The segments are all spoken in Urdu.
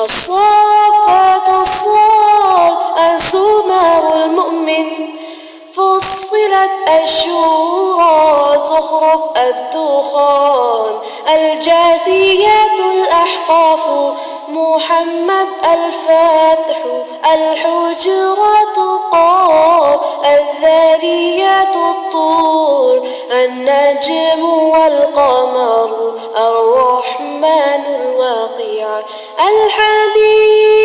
الصافات الصاد الزمر المؤمن فصلت الشورى زخرف الدخان الجاثيات الأحقاف محمد الفاتح الحجرات قاف الذاريات الطور النجم والقمر الرحمن الواقع الحديد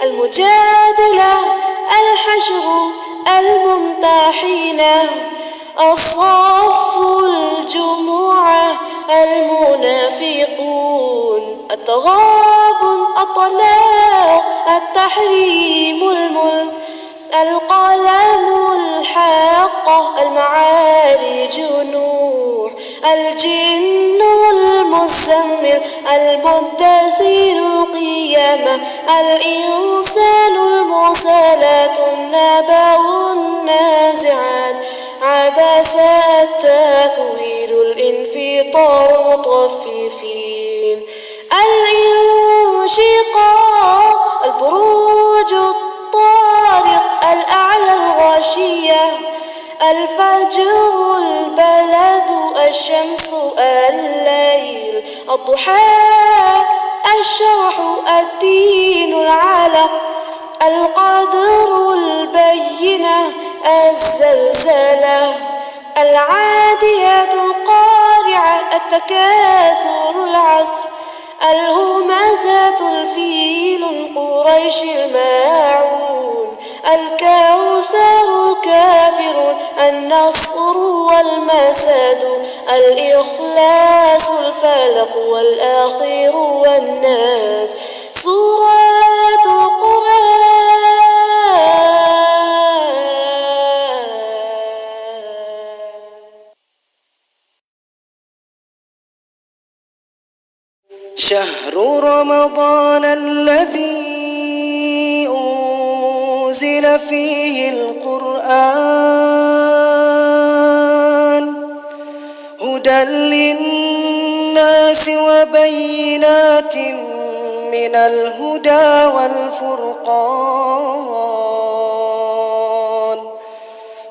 المجادلة الحشر الممتحنة الصف الجمعة المنافقون التغابن الطلاق التحريم الملك القلم الحاقة المعارج نوح الجن المزمل المدثر قيامة الإنسان المرسلات النبأ النازعات عبس التكوير الانفطار مطففين الانشقاق البروج الطارق الأعلى الغاشية الفجر البلد الشمس الليل الضحى الشرح الدين العلق القدر البينة الزلزلة العاديات القارعة التكاثر العصر الهمزات الفيل قريش الماعون الكوثر الكافرون النصر والمسد الإخلاص الفلق والآخر والناس سورة القرآن شهر رمضان الذي أنزل فيه القرآن هدى للناس وبينات من الهدى والفرقان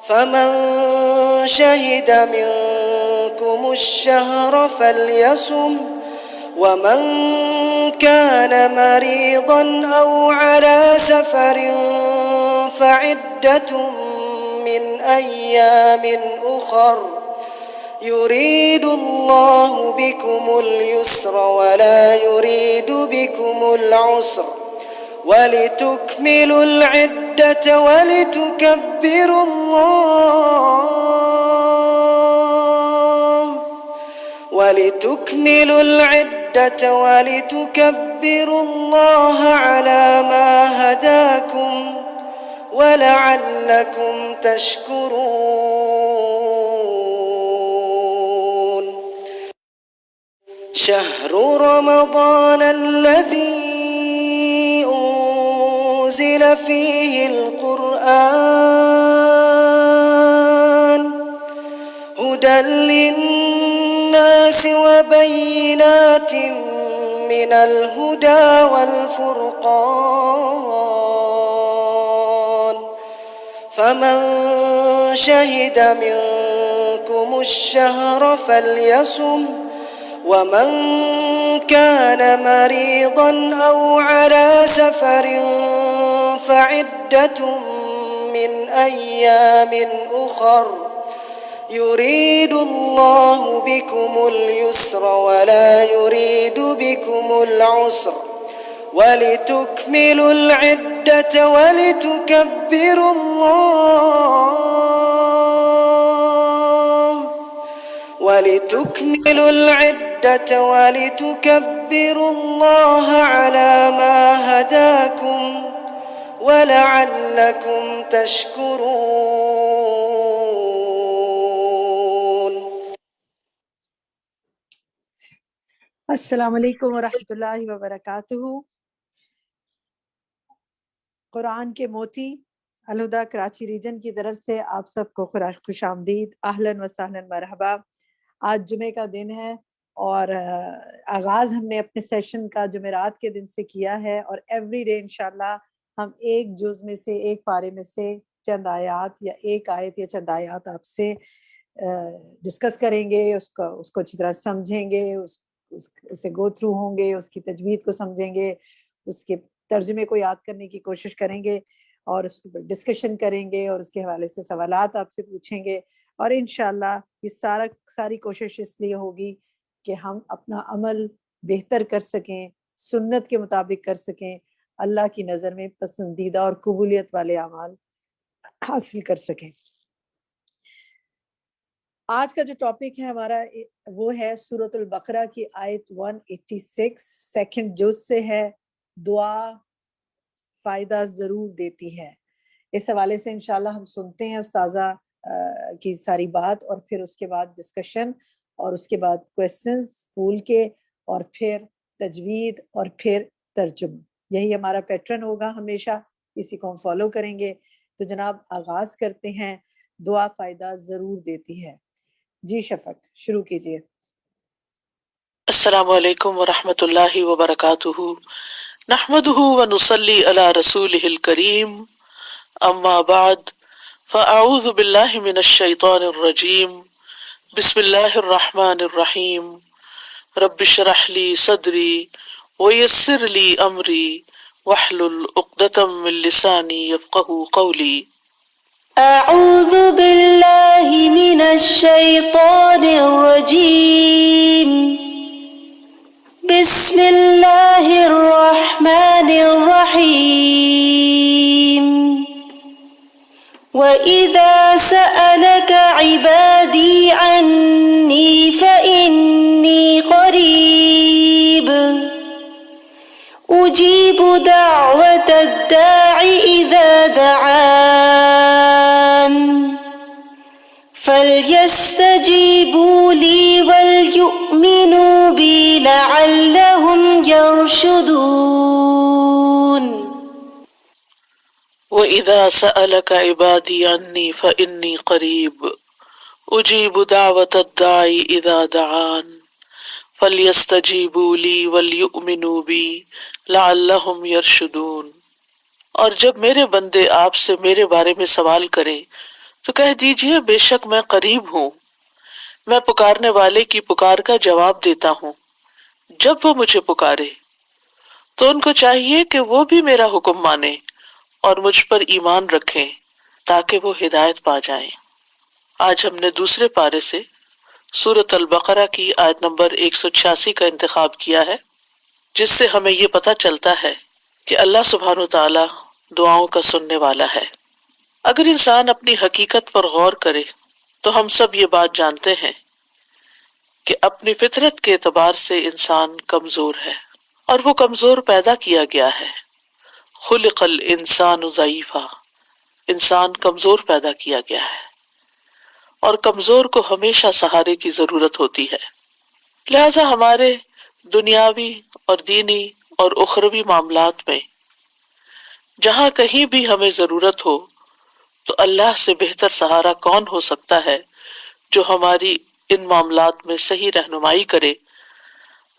فمن شهد منكم الشهر فليصم ومن كان مريضا أو على سفر فعدة من أيام أخر يريد الله بكم اليسر ولا يريد بكم العسر ولتكملوا العدة ولتكبروا الله على ما هداكم ولعلكم تشكرون شهر رمضان الذي أنزل فيه القرآن هدى للناس وبينات من الهدى والفرقان فمن شهد منكم الشهر فليصم ومن كان مريضا أو على سفر فعدة من أيام أخر يريد الله بكم اليسر ولا يريد بكم العسر ولتكملوا العدة ولتكبروا الله على ما هداكم ولعلكم تشكرون. السلام علیکم ورحمۃ اللہ وبرکاتہ۔ قرآن کے موتی الہدا کراچی ریجن کی طرف سے آپ سب کو خوش آمدید، اہلاً و سہلاً مرحبا۔ آج جمعے کا دن ہے اور آغاز ہم نے اپنے سیشن کا جمعرات کے دن سے کیا ہے، اور ایوری ڈے انشاءاللہ ہم ایک جز میں سے، ایک پارے میں سے چند آیات یا ایک آیت یا چند آیات آپ سے ڈسکس کریں گے، اس کو اچھی طرح سمجھیں گے، اسے گو تھرو ہوں گے، اس کی تجوید کو سمجھیں گے، اس کے ترجمے کو یاد کرنے کی کوشش کریں گے، اور اس پر ڈسکشن کریں گے، اور اس کے حوالے سے سوالات آپ سے پوچھیں گے. اور انشاءاللہ یہ ساری کوشش اس لیے ہوگی کہ ہم اپنا عمل بہتر کر سکیں، سنت کے مطابق کر سکیں، اللہ کی نظر میں پسندیدہ اور قبولیت والے اعمال حاصل کر سکیں. آج کا جو ٹاپک ہے ہمارا وہ ہے سورۃ البقرہ کی آیت 186، سیکنڈ جز سے ہے، دعا فائدہ ضرور دیتی ہے. اس حوالے سے انشاءاللہ ہم سنتے ہیں استاذہ کی ساری بات، اور پھر اس کے بعد ڈسکشن، اور اس کے بعد کویسچنز پول کے، اور پھر تجوید، اور پھر ترجمہ. یہی ہمارا پیٹرن ہوگا ہمیشہ، اسی کو ہم فالو کریں گے. تو جناب آغاز کرتے ہیں، دعا فائدہ ضرور دیتی ہے. جی شفق شروع کیجئے. السلام علیکم ورحمۃ اللہ وبرکاتہ. نحمده ونصلی علی رسولہ الکریم، اما بعد فاعوذ باللہ من الشیطان الرجیم، بسم اللہ الرحمن الرحیم. رب اشرح لی صدری ویسر لی امری واحلل عقدۃ من لسانی یفقہوا قولی. أعوذ بالله من الشيطان الرجيم. بسم الله الرحمن الرحيم. وإذا سألك عبادي عني فإني قريب أجيب دعوة الداع إذا دعان فليستجيبوا لي وليؤمنوا بي لعلهم يرشدون. وَإِذَا سَأَلَكَ عِبَادِي عَنِّي فَإِنِّي قَرِيبٌ أُجِيبُ دَعْوَةَ الدَّاعِ إِذَا دَعَانِ فَلْيَسْتَجِيبُوا لِي وَلْيُؤْمِنُوا بِي لَعَلَّهُمْ يَرْشُدُونَ. اور جب میرے بندے آپ سے میرے بارے میں سوال کریں تو کہہ دیجئے بے شک میں قریب ہوں، میں پکارنے والے کی پکار کا جواب دیتا ہوں. جب وہ مجھے پکارے تو ان کو چاہیے کہ وہ بھی میرا حکم مانیں اور مجھ پر ایمان رکھیں تاکہ وہ ہدایت پا جائیں. آج ہم نے دوسرے پارے سے سورۃ البقرہ کی آیت نمبر 186 کا انتخاب کیا ہے، جس سے ہمیں یہ پتہ چلتا ہے کہ اللہ سبحانہ وتعالی دعاؤں کا سننے والا ہے. اگر انسان اپنی حقیقت پر غور کرے تو ہم سب یہ بات جانتے ہیں کہ اپنی فطرت کے اعتبار سے انسان کمزور ہے، اور وہ کمزور پیدا کیا گیا ہے. خلق الانسان ضعیفا، انسان کمزور پیدا کیا گیا ہے، اور کمزور کو ہمیشہ سہارے کی ضرورت ہوتی ہے. لہذا ہمارے دنیاوی اور دینی اور اخروی معاملات میں جہاں کہیں بھی ہمیں ضرورت ہو تو اللہ سے بہتر سہارا کون ہو سکتا ہے جو ہماری ان معاملات میں صحیح رہنمائی کرے،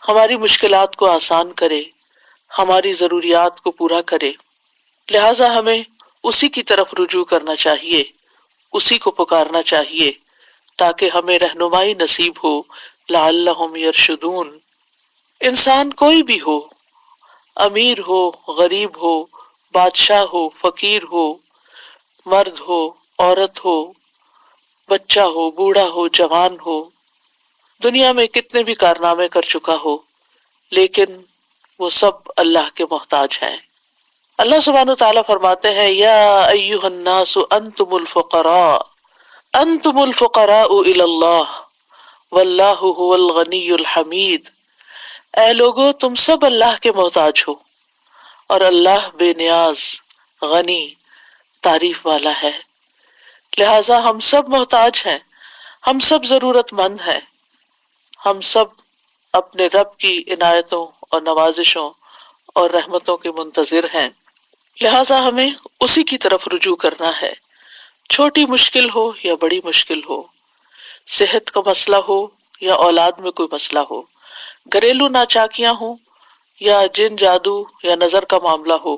ہماری مشکلات کو آسان کرے، ہماری ضروریات کو پورا کرے. لہٰذا ہمیں اسی کی طرف رجوع کرنا چاہیے، اسی کو پکارنا چاہیے تاکہ ہمیں رہنمائی نصیب ہو. لعلہم یرشدون. انسان کوئی بھی ہو، امیر ہو، غریب ہو، بادشاہ ہو، فقیر ہو، مرد ہو، عورت ہو، بچہ ہو، بوڑھا ہو، جوان ہو، دنیا میں کتنے بھی کارنامے کر چکا ہو، لیکن وہ سب اللہ کے محتاج ہیں. اللہ سبحانہ وتعالیٰ فرماتے ہیں یا ایہا الناس انتم الفقراء الی اللہ واللہ هو الغنی الحمید. اے لوگو تم سب اللہ کے محتاج ہو اور اللہ بے نیاز، غنی، تعریف والا ہے. لہٰذا ہم سب محتاج ہیں، ہم سب ضرورت مند ہیں، ہم سب اپنے رب کی عنایتوں اور نوازشوں اور رحمتوں کے منتظر ہیں. لہٰذا ہمیں اسی کی طرف رجوع کرنا ہے، چھوٹی مشکل ہو یا بڑی مشکل ہو، صحت کا مسئلہ ہو یا اولاد میں کوئی مسئلہ ہو، گھریلو ناچاکیاں ہوں یا جن جادو یا نظر کا معاملہ ہو،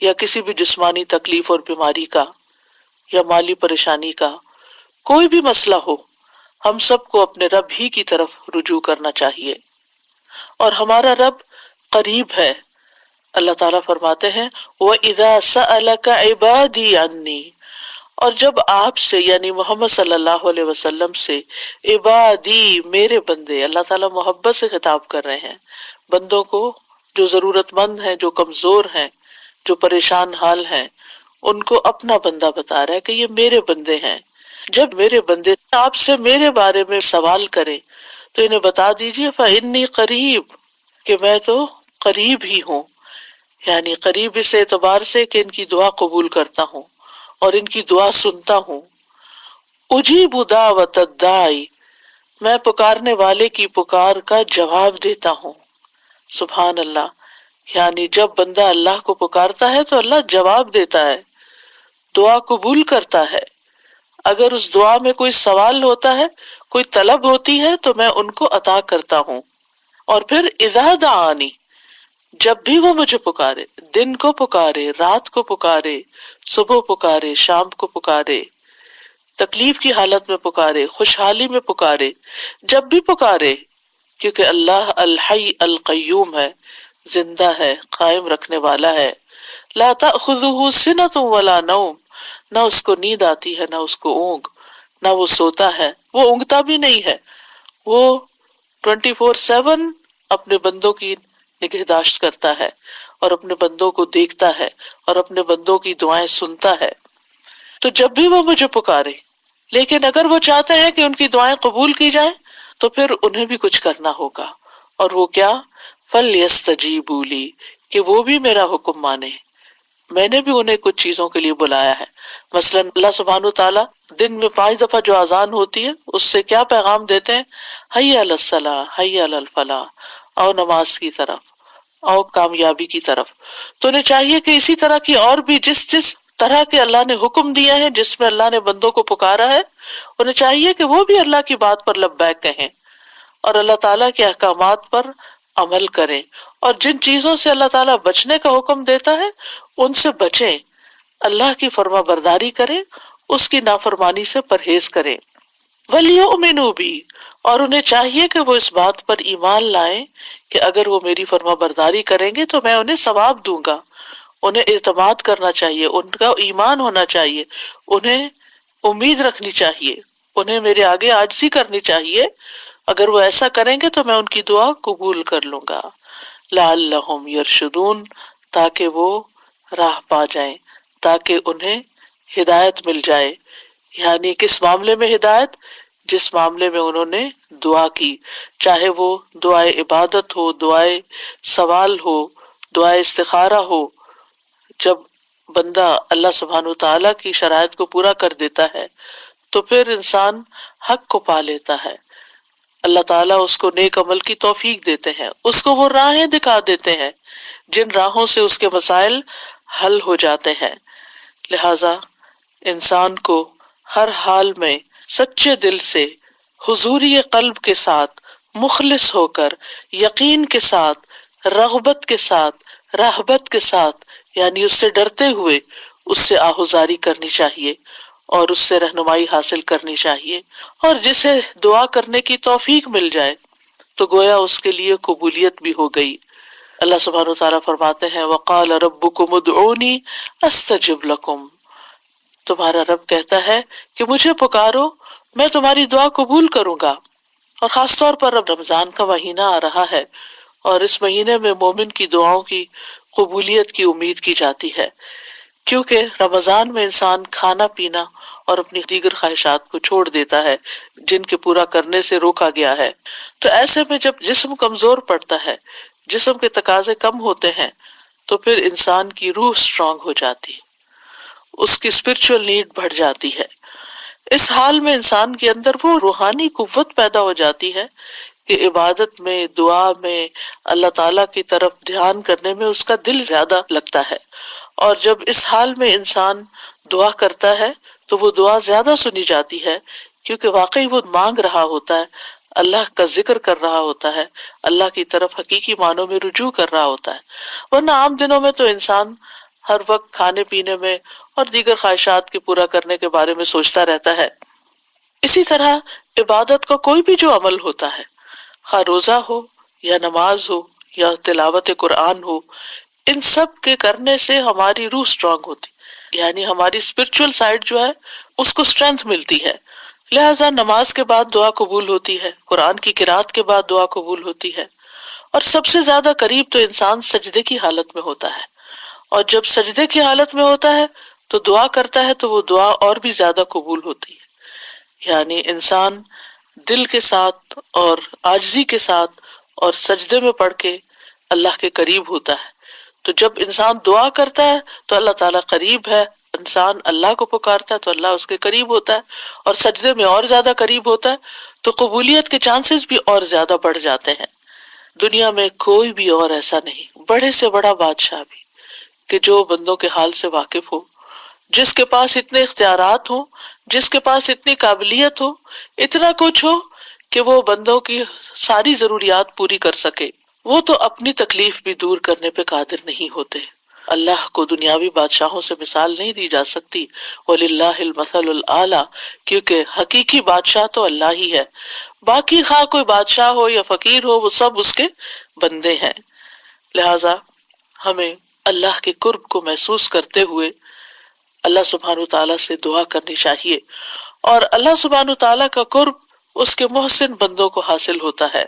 یا کسی بھی جسمانی تکلیف اور بیماری کا یا مالی پریشانی کا، کوئی بھی مسئلہ ہو، ہم سب کو اپنے رب ہی کی طرف رجوع کرنا چاہیے، اور ہمارا رب قریب ہے۔ اللہ تعالیٰ فرماتے ہیں وَإِذَا سَأَلَكَ عِبَادِي عَنِّي، اور جب آپ سے یعنی محمد صلی اللہ علیہ وسلم سے عبادی میرے بندے، اللہ تعالیٰ محبت سے خطاب کر رہے ہیں بندوں کو جو ضرورت مند ہیں، جو کمزور ہیں، جو پریشان حال ہیں، ان کو اپنا بندہ بتا رہا ہے کہ یہ میرے بندے ہیں۔ جب میرے بندے آپ سے میرے بارے میں سوال کریں تو انہیں بتا دیجئے فَإِنِّي قریب، کہ میں تو قریب ہی ہوں، یعنی قریب اس اعتبار سے کہ ان کی دعا قبول کرتا ہوں اور ان کی دعا سنتا ہوں۔ اجیب دعوت الداعی، میں پکارنے والے کی پکار کا جواب دیتا ہوں۔ سبحان اللہ، یعنی جب بندہ اللہ کو پکارتا ہے تو اللہ جواب دیتا ہے، دعا قبول کرتا ہے۔ اگر اس دعا میں کوئی سوال ہوتا ہے، کوئی طلب ہوتی ہے تو میں ان کو عطا کرتا ہوں۔ اور پھر اذا دعانی، جب بھی وہ مجھے پکارے، دن کو پکارے، رات کو پکارے، صبح پکارے، شام کو پکارے، تکلیف کی حالت میں پکارے، خوشحالی میں پکارے، جب بھی پکارے، کیونکہ اللہ الحی القیوم ہے، زندہ ہے، قائم رکھنے والا ہے۔ لا تأخذہ سنۃ ولا نوم، نہ اس کو نیند آتی ہے نہ اس کو اونگ، نہ وہ سوتا ہے، وہ اونگتا بھی نہیں ہے، وہ 24/7 اپنے بندوں کی نگہداشت کرتا ہے اور اپنے بندوں کو دیکھتا ہے اور اپنے بندوں کی دعائیں سنتا ہے۔ تو جب بھی وہ مجھے پکارے، لیکن اگر وہ چاہتے ہیں کہ ان کی دعائیں قبول کی جائیں تو پھر انہیں بھی کچھ کرنا ہوگا، اور وہ کیا؟ فَلْيَسْتَجِيبُوا لِي، کہ وہ بھی میرا حکم مانے۔ میں نے بھی انہیں کچھ چیزوں کے لیے بلایا ہے، مثلا اللہ سبحانہ وتعالیٰ دن میں 5 دفعہ جو اذان ہوتی ہے اس سے کیا پیغام دیتے ہیں؟ حی علی الصلاۃ، حی علی الفلاح، آؤ نماز کی طرف، آؤ کامیابی کی طرف۔ تو انہیں چاہیے کہ اسی طرح کی اور بھی جس طرح کے اللہ نے حکم دیے ہیں، جس میں اللہ نے بندوں کو پکارا ہے، انہیں چاہیے کہ وہ بھی اللہ کی بات پر لبیک کہیں اور اللہ تعالیٰ کے احکامات پر عمل کریں، اور جن چیزوں سے اللہ تعالیٰ بچنے کا حکم دیتا ہے ان سے بچیں، اللہ کی فرما برداری کریں، اس کی نافرمانی سے پرہیز کریں۔ وَلْيُؤْمِنُوا بِي، اور انہیں چاہیے کہ وہ اس بات پر ایمان لائیں کہ اگر وہ میری فرما برداری کریں گے تو میں انہیں ثواب دوں گا۔ انہیں اعتماد کرنا چاہیے، ان کا ایمان ہونا چاہیے، انہیں امید رکھنی چاہیے، انہیں میرے آگے عاجزی کرنی چاہیے۔ اگر وہ ایسا کریں گے تو میں ان کی دعا قبول کر لوں گا۔ لعلہم یرشدون، تاکہ وہ راہ پا جائیں، تاکہ انہیں ہدایت مل جائے۔ یعنی کس معاملے میں ہدایت؟ جس معاملے میں انہوں نے دعا کی، چاہے وہ دعائے عبادت ہو، دعائے سوال ہو، دعائے استخارہ ہو۔ جب بندہ اللہ سبحانہ وتعالیٰ کی شرائط کو پورا کر دیتا ہے تو پھر انسان حق کو پا لیتا ہے، اللہ تعالیٰ اس کو نیک عمل کی توفیق دیتے ہیں، اس کو وہ راہیں دکھا دیتے ہیں جن راہوں سے اس کے مسائل حل ہو جاتے ہیں۔ لہذا انسان کو ہر حال میں سچے دل سے، حضوری قلب کے ساتھ، مخلص ہو کر، یقین کے ساتھ، رغبت کے ساتھ، رہبت کے ساتھ، یعنی اس سے ڈرتے ہوئے اس سے آہوزاری کرنی چاہیے اور اس سے رہنمائی حاصل کرنی چاہیے، اور جسے دعا کرنے کی توفیق مل جائے تو گویا اس کے لیے قبولیت بھی ہو گئی۔ اللہ سبحانہ وتعالیٰ فرماتے ہیں وَقَالَ رَبُّكُمُ ادْعُونِي أَسْتَجِبْ لَكُمْ، تمہارا رب کہتا ہے کہ مجھے پکارو، میں تمہاری دعا قبول کروں گا۔ اور خاص طور پر اب رمضان کا مہینہ آ رہا ہے اور اس مہینے میں مومن کی دعاؤں کی قبولیت کی امید کی جاتی ہے، کیونکہ رمضان میں انسان کھانا پینا اور اپنی دیگر خواہشات کو چھوڑ دیتا ہے جن کے پورا کرنے سے روکا گیا ہے۔ تو ایسے میں جب جسم کمزور پڑتا ہے، جسم کے تقاضے کم ہوتے ہیں، تو پھر انسان کی روح سٹرونگ ہو جاتی ہے، اس کی اسپرچول نیڈ بڑھ جاتی ہے۔ اس حال میں انسان کے اندر وہ روحانی قوت پیدا ہو جاتی ہے کہ عبادت میں، دعا میں، اللہ تعالیٰ کی طرف دھیان کرنے میں اس کا دل زیادہ لگتا ہے، اور جب اس حال میں انسان دعا کرتا ہے تو وہ دعا زیادہ سنی جاتی ہے، کیونکہ واقعی وہ مانگ رہا ہوتا ہے اللہ کا ذکر کر رہا ہوتا ہے، اللہ کی طرف حقیقی معنوں میں رجوع کر رہا ہوتا ہے۔ ورنہ عام دنوں میں تو انسان ہر وقت کھانے پینے میں اور دیگر خواہشات کے پورا کرنے کے بارے میں سوچتا رہتا ہے۔ اسی طرح عبادت کا کوئی بھی جو عمل ہوتا ہے، خواہ روزہ ہو یا نماز ہو یا تلاوت قرآن ہو، ان سب کے کرنے سے ہماری روح سٹرونگ ہوتی، یعنی ہماری اسپرچول سائڈ جو ہے اس کو اسٹرینتھ ملتی ہے۔ لہٰذا نماز کے بعد دعا قبول ہوتی ہے، قرآن کی قرات کے بعد دعا قبول ہوتی ہے، اور سب سے زیادہ قریب تو انسان سجدے کی حالت میں ہوتا ہے، اور جب سجدے کی حالت میں ہوتا ہے تو دعا کرتا ہے تو وہ دعا اور بھی زیادہ قبول ہوتی ہے۔ یعنی انسان دل کے ساتھ اور عاجزی کے ساتھ اور سجدے میں پڑھ کے اللہ کے قریب ہوتا ہے۔ تو جب انسان دعا کرتا ہے تو اللہ تعالیٰ قریب ہے، انسان اللہ کو پکارتا ہے تو اللہ اس کے قریب ہوتا ہے، اور سجدے میں اور زیادہ قریب ہوتا ہے تو قبولیت کے چانسز بھی اور زیادہ بڑھ جاتے ہیں۔ دنیا میں کوئی بھی اور ایسا نہیں، بڑے سے بڑا بادشاہ بھی، کہ جو بندوں کے حال سے واقف ہو، جس کے پاس اتنے اختیارات ہوں، جس کے پاس اتنی قابلیت ہو، اتنا کچھ ہو کہ وہ بندوں کی ساری ضروریات پوری کر سکے، وہ تو اپنی تکلیف بھی دور کرنے پہ قادر نہیں ہوتے۔ اللہ کو دنیاوی بادشاہوں سے مثال نہیں دی جا سکتی، وَلِلَّهِ الْمَثَلُ الْأَعْلَى، کیونکہ حقیقی بادشاہ تو اللہ ہی ہے، باقی خواہ کوئی بادشاہ ہو یا فقیر ہو وہ سب اس کے بندے ہیں۔ لہٰذا ہمیں اللہ کے قرب کو محسوس کرتے ہوئے اللہ سبحانہ تعالیٰ سے دعا کرنی چاہیے، اور اللہ سبحانہ تعالیٰ کا قرب اس کے محسن بندوں کو حاصل ہوتا ہے۔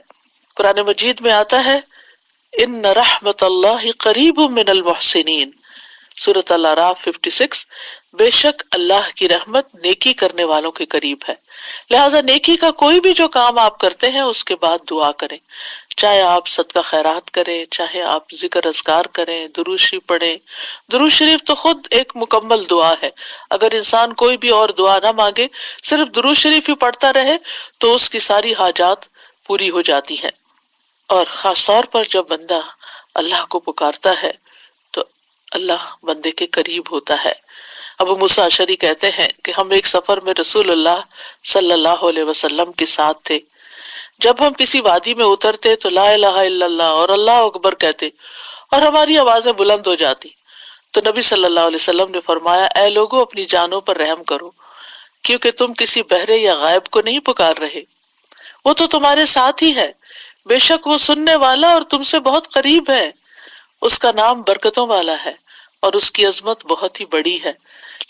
قرآن مجید میں آتا ہے ان رحمت اللہ قریب من المحسنین، سورۃ الاعراف 56، بے شک اللہ کی رحمت نیکی کرنے والوں کے قریب ہے۔ لہٰذا نیکی کا کوئی بھی جو کام آپ کرتے ہیں اس کے بعد دعا کریں، چاہے آپ صدقہ خیرات کریں، چاہے آپ ذکر اذکار کریں، درود شریف پڑھیں۔ درود شریف تو خود ایک مکمل دعا ہے، اگر انسان کوئی بھی اور دعا نہ مانگے، صرف درود شریف ہی پڑھتا رہے تو اس کی ساری حاجات پوری ہو جاتی ہیں۔ اور خاص طور پر جب بندہ اللہ کو پکارتا ہے تو اللہ بندے کے قریب ہوتا ہے۔ ابو موسیٰ اشعری کہتے ہیں کہ ہم ایک سفر میں رسول اللہ صلی اللہ علیہ وسلم کے ساتھ تھے، جب ہم کسی وادی میں اترتے تو لا الہ الا اللہ اور اللہ اکبر کہتے اور ہماری آوازیں بلند ہو جاتی، تو نبی صلی اللہ علیہ وسلم نے فرمایا، اے لوگوں اپنی جانوں پر رحم کرو، کیونکہ تم کسی بہرے یا غائب کو نہیں پکار رہے، وہ تو تمہارے ساتھ ہی ہے، بے شک وہ سننے والا اور تم سے بہت قریب ہے، اس کا نام برکتوں والا ہے اور اس کی عظمت بہت ہی بڑی ہے۔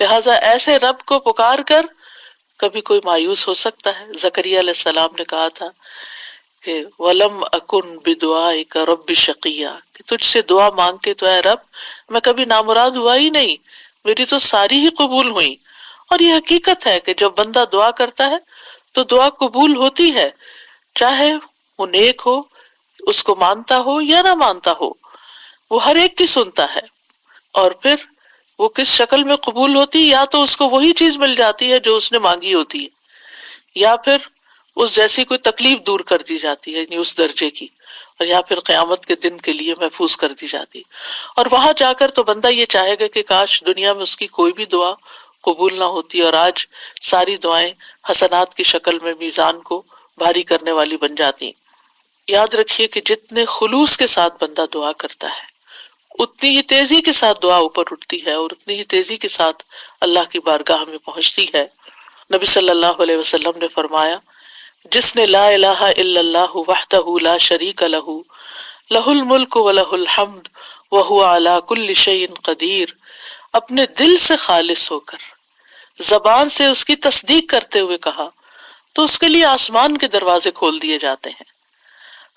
لہٰذا ایسے رب کو پکار کر کبھی کوئی مایوس ہو سکتا ہے؟ زکریا علیہ السلام نے کہا تھا کہ وَلَمْ أَكُنْ بِدُعَائِكَ رَبِّ شَقِيًّا، کہ تجھ سے دعا مانگ کے تو اے رب میں کبھی نامراد ہوا ہی نہیں، میری تو ساری ہی قبول ہوئی۔ اور یہ حقیقت ہے کہ جب بندہ دعا کرتا ہے تو دعا قبول ہوتی ہے، چاہے وہ نیک ہو، اس کو مانتا ہو یا نہ مانتا ہو، وہ ہر ایک کی سنتا ہے۔ اور پھر وہ کس شکل میں قبول ہوتی، یا تو اس کو وہی چیز مل جاتی ہے جو اس نے مانگی ہوتی ہے، یا پھر اس جیسی کوئی تکلیف دور کر دی جاتی ہے، یعنی اس درجے کی، اور یا پھر قیامت کے دن کے لیے محفوظ کر دی جاتی ہے۔ اور وہاں جا کر تو بندہ یہ چاہے گا کہ کاش دنیا میں اس کی کوئی بھی دعا قبول نہ ہوتی اور آج ساری دعائیں حسنات کی شکل میں میزان کو بھاری کرنے والی بن جاتی۔ یاد رکھیے کہ جتنے خلوص کے ساتھ بندہ دعا کرتا ہے اتنی ہی تیزی کے ساتھ دعا اوپر اٹھتی ہے اور اتنی ہی تیزی کے ساتھ اللہ کی بارگاہ میں پہنچتی ہے۔ نبی صلی اللہ علیہ وسلم نے فرمایا، جس نے لا الہ الا اللہ وحدہ لا شریک لہ لہ الملک ولہ الحمد وہو علی کل شیء قدیر، اپنے دل سے خالص ہو کر زبان سے اس کی تصدیق کرتے ہوئے کہا تو اس کے لیے آسمان کے دروازے کھول دیے جاتے ہیں،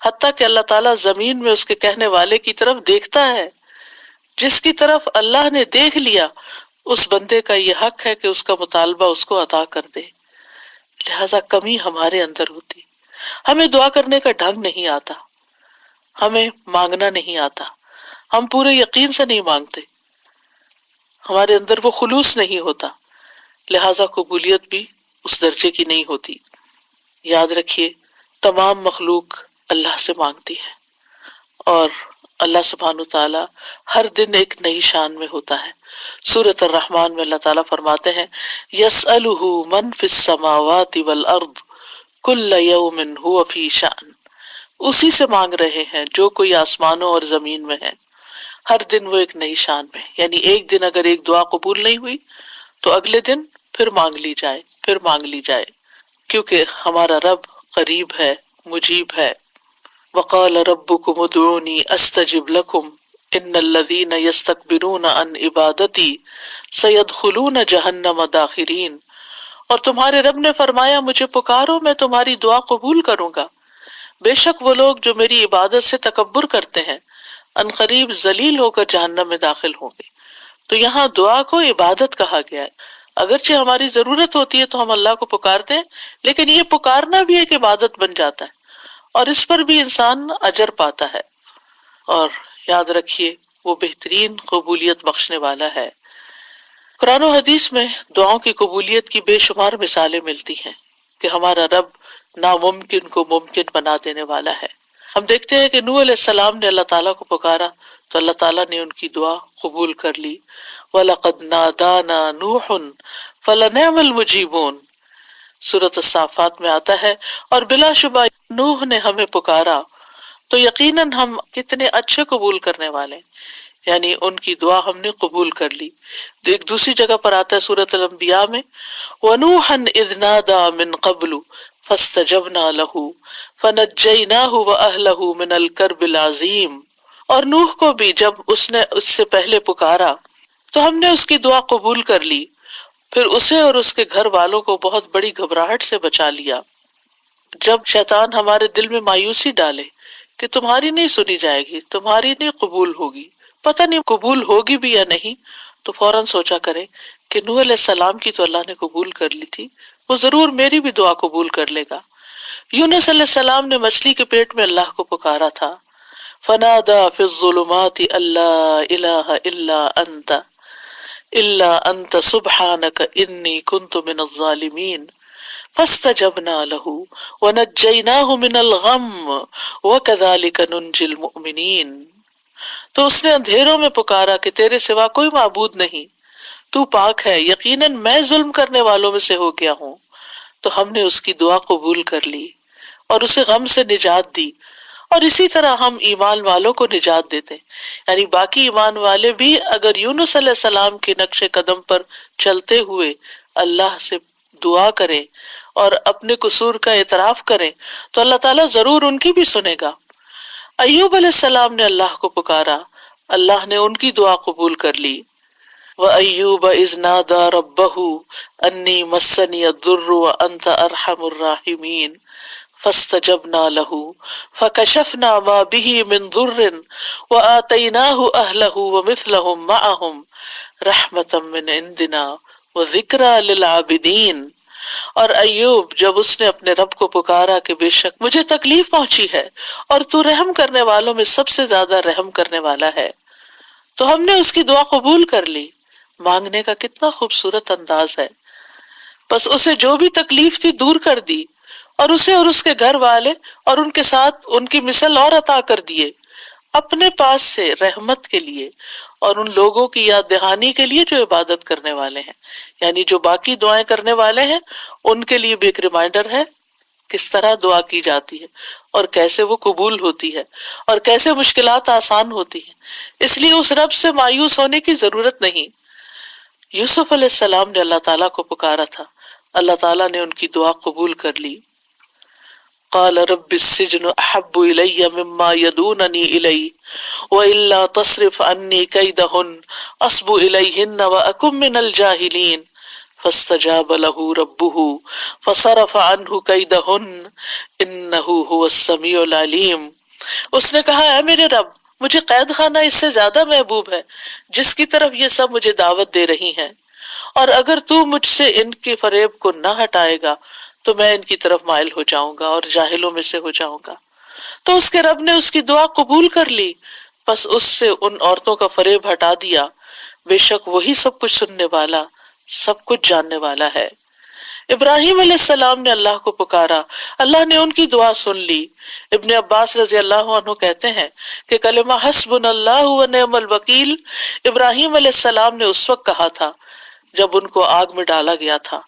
حتیٰ کہ اللہ تعالیٰ زمین میں اس کے کہنے والے کی طرف دیکھتا ہے۔ جس کی طرف اللہ نے دیکھ لیا اس بندے کا یہ حق ہے کہ اس کا مطالبہ اس کو عطا کر دے۔ لہذا کمی ہمارے اندر ہوتی، ہمیں دعا کرنے کا ڈھنگ نہیں آتا، ہمیں مانگنا نہیں آتا، ہم پورے یقین سے نہیں مانگتے، ہمارے اندر وہ خلوص نہیں ہوتا، لہذا قبولیت بھی اس درجے کی نہیں ہوتی۔ یاد رکھیے تمام مخلوق اللہ سے مانگتی ہے، اور اللہ سبحانہ تعالیٰ ہر دن ایک نئی شان میں ہوتا ہے۔ سورۃ الرحمن میں اللہ تعالیٰ فرماتے ہیں، یسألہ من فی السماوات والارض کل یوم ہوا فی شأن، اسی سے مانگ رہے ہیں جو کوئی آسمانوں اور زمین میں ہے، ہر دن وہ ایک نئی شان میں، یعنی ایک دن اگر ایک دعا قبول نہیں ہوئی تو اگلے دن پھر مانگ لی جائے، پھر مانگ لی جائے، کیونکہ ہمارا رب قریب ہے، مجیب ہے۔ وقال ربکم ادعونی استجب لکم ان الذین یستکبرون عن عبادتی سیدخلون جہنم داخرین، اور تمہارے رب نے فرمایا مجھے پکارو میں تمہاری دعا قبول کروں گا، بے شک وہ لوگ جو میری عبادت سے تکبر کرتے ہیں ان قریب ذلیل ہو کر جہنم میں داخل ہوں گے۔ تو یہاں دعا کو عبادت کہا گیا ہے، اگرچہ ہماری ضرورت ہوتی ہے تو ہم اللہ کو پکارتے ہیں، لیکن یہ پکارنا بھی ایک عبادت بن جاتا ہے اور اس پر بھی انسان اجر پاتا ہے، اور یاد رکھیے وہ بہترین قبولیت بخشنے والا ہے۔ قرآن و حدیث میں دعاؤں کی قبولیت کی بے شمار مثالیں ملتی ہیں کہ ہمارا رب ناممکن کو ممکن بنا دینے والا ہے۔ ہم دیکھتے ہیں کہ نوح علیہ السلام نے اللہ تعالیٰ کو پکارا تو اللہ تعالیٰ نے ان کی دعا قبول کر لی۔ وَلَقَدْ نَادَانَا نُوحٌ فَلَنِعْمَ الْمُجِيبُونَ، سورۃ الصافات میں آتا ہے، اور بلا شبہ نوح نے ہمیں پکارا تو یقیناً ہم کتنے اچھے قبول کرنے والے ہیں، یعنی ان کی دعا ہم نے قبول کر لی۔ ایک دوسری جگہ پر آتا ہے سورۃ الانبیاء میں، وَنُوحًا إِذْ نَادَى مِن قَبْلُ فَاسْتَجَبْنَا لَهُ فَنَجَّيْنَاهُ وَأَهْلَهُ مِنَ الْكَرْبِ الْعَظِيمِ، اور نوح کو بھی جب اس نے اس سے پہلے پکارا تو ہم نے اس کی دعا قبول کر لی، پھر اسے اور اس کے گھر والوں کو بہت بڑی گھبراہٹ سے بچا لیا۔ جب شیطان ہمارے دل میں مایوسی ڈالے کہ تمہاری نہیں سنی جائے گی، تمہاری نہیں قبول ہوگی، پتہ نہیں قبول ہوگی بھی یا نہیں، تو فوراً سوچا کرے کہ نوح علیہ السلام کی تو اللہ نے قبول کر لی تھی، وہ ضرور میری بھی دعا قبول کر لے گا۔ یونس علیہ السلام نے مچھلی کے پیٹ میں اللہ کو پکارا تھا، فنادى في الظلمات ألا إله إلا أنت سبحانك إني كنت من الظالمين فاستجبنا له ونجيناه من الغم وكذلك ننجي المؤمنين، تو اس نے اندھیروں میں پکارا کہ تیرے سوا کوئی معبود نہیں، تو پاک ہے، یقیناً میں ظلم کرنے والوں میں سے ہو گیا ہوں، تو ہم نے اس کی دعا قبول کر لی اور اسے غم سے نجات دی، اور اسی طرح ہم ایمان والوں کو نجات دیتے ہیں، یعنی باقی ایمان والے بھی اگر یونس علیہ السلام کے نقش قدم پر چلتے ہوئے اللہ سے دعا کریں اور اپنے قصور کا اعتراف کریں تو اللہ تعالیٰ ضرور ان کی بھی سنے گا۔ ایوب علیہ السلام نے اللہ کو پکارا، اللہ نے ان کی دعا قبول کر لی۔ وَأَيُّوبَ إِذْ نَادَى رَبَّهُ أَنِّي مَسَّنِيَ الضُّرُّ وَأَنْتَ أَرْحَمُ الرَّاحِمِينَ فَاسْتَجَبْنَا لَهُ فَكَشَفْنَا مَا بِهِ مِنْ ضُرٍّ وَآتَيْنَاهُ أَهْلَهُ وَمِثْلَهُمْ مَعَهُمْ رَحْمَةً مِنْ عِنْدِنَا وَذِكْرَى لِلْعَابِدِينَ، اور ایوب جب اس نے اپنے رب کو پکارا کہ بے شک مجھے تکلیف پہنچی ہے اور تو رحم کرنے والوں میں سب سے زیادہ رحم کرنے والا ہے، تو ہم نے اس کی دعا قبول کر لی۔ مانگنے کا کتنا خوبصورت انداز ہے، بس اسے جو بھی تکلیف تھی دور کر دی، اور اسے اور اس کے گھر والے اور ان کے ساتھ ان کی مثل اور عطا کر دیے، اپنے پاس سے رحمت کے لیے اور ان لوگوں کی یاد دہانی کے لیے جو عبادت کرنے والے ہیں، یعنی جو باقی دعائیں کرنے والے ہیں ان کے لیے بھی ایک ریمائنڈر ہے کس طرح دعا کی جاتی ہے اور کیسے وہ قبول ہوتی ہے اور کیسے مشکلات آسان ہوتی ہیں۔ اس لیے اس رب سے مایوس ہونے کی ضرورت نہیں۔ یوسف علیہ السلام نے اللہ تعالیٰ کو پکارا تھا، اللہ تعالیٰ نے ان کی دعا قبول کر لی۔ قال رب السجن احب الی مما يدوننی الی والا تصرف عنی کیدہن اصب الیہن واکن من الجاہلین فاستجاب له ربه فصرف عنه کیدہن انہ هو السمیع العلیم۔ اس نے کہا اے میرے رب، مجھے قید خانہ اس سے زیادہ محبوب ہے جس کی طرف یہ سب مجھے دعوت دے رہی ہیں، اور اگر تو مجھ سے ان کے فریب کو نہ ہٹائے گا تو میں ان کی طرف مائل ہو جاؤں گا اور جاہلوں میں سے ہو جاؤں گا۔ تو اس کے رب نے اس کی دعا قبول کر لی، بس اس سے ان عورتوں کا فریب ہٹا دیا، بے شک وہی سب کچھ سننے والا، سب کچھ جاننے والا ہے۔ ابراہیم علیہ السلام نے اللہ کو پکارا، اللہ نے ان کی دعا سن لی۔ ابن عباس رضی اللہ عنہ کہتے ہیں کہ کلمہ حسبنا اللہ و نعم الوکیل ابراہیم علیہ السلام نے اس وقت کہا تھا جب ان کو آگ میں ڈالا گیا تھا،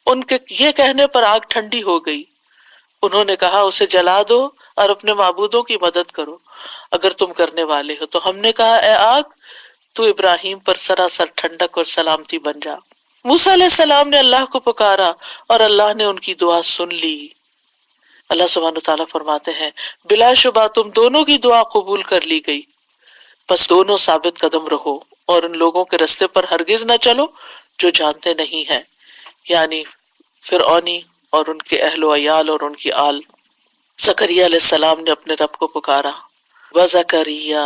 ان کے یہ کہنے پر آگ ٹھنڈی ہو گئی، انہوں نے کہا اسے جلا دو اور اپنے معبودوں کی مدد کرو اگر تم کرنے والے ہو۔ تو ہم نے کہا اے آگ تو ابراہیم پر سراسر ٹھنڈک اور سلامتی بن جا۔ موسیٰ علیہ السلام نے اللہ کو پکارا اور اللہ نے ان کی دعا سن لی۔ اللہ سبحانہ وتعالیٰ فرماتے ہیں بلا شبہ تم دونوں کی دعا قبول کر لی گئی، بس دونوں ثابت قدم رہو اور ان لوگوں کے رستے پر ہرگز نہ چلو جو جانتے نہیں ہیں، یعنی فرعونی اور ان کے اہل و عیال اور ان کی آل۔ زکریا علیہ السلام نے اپنے رب کو پکارا، وَزَكَرِيَّا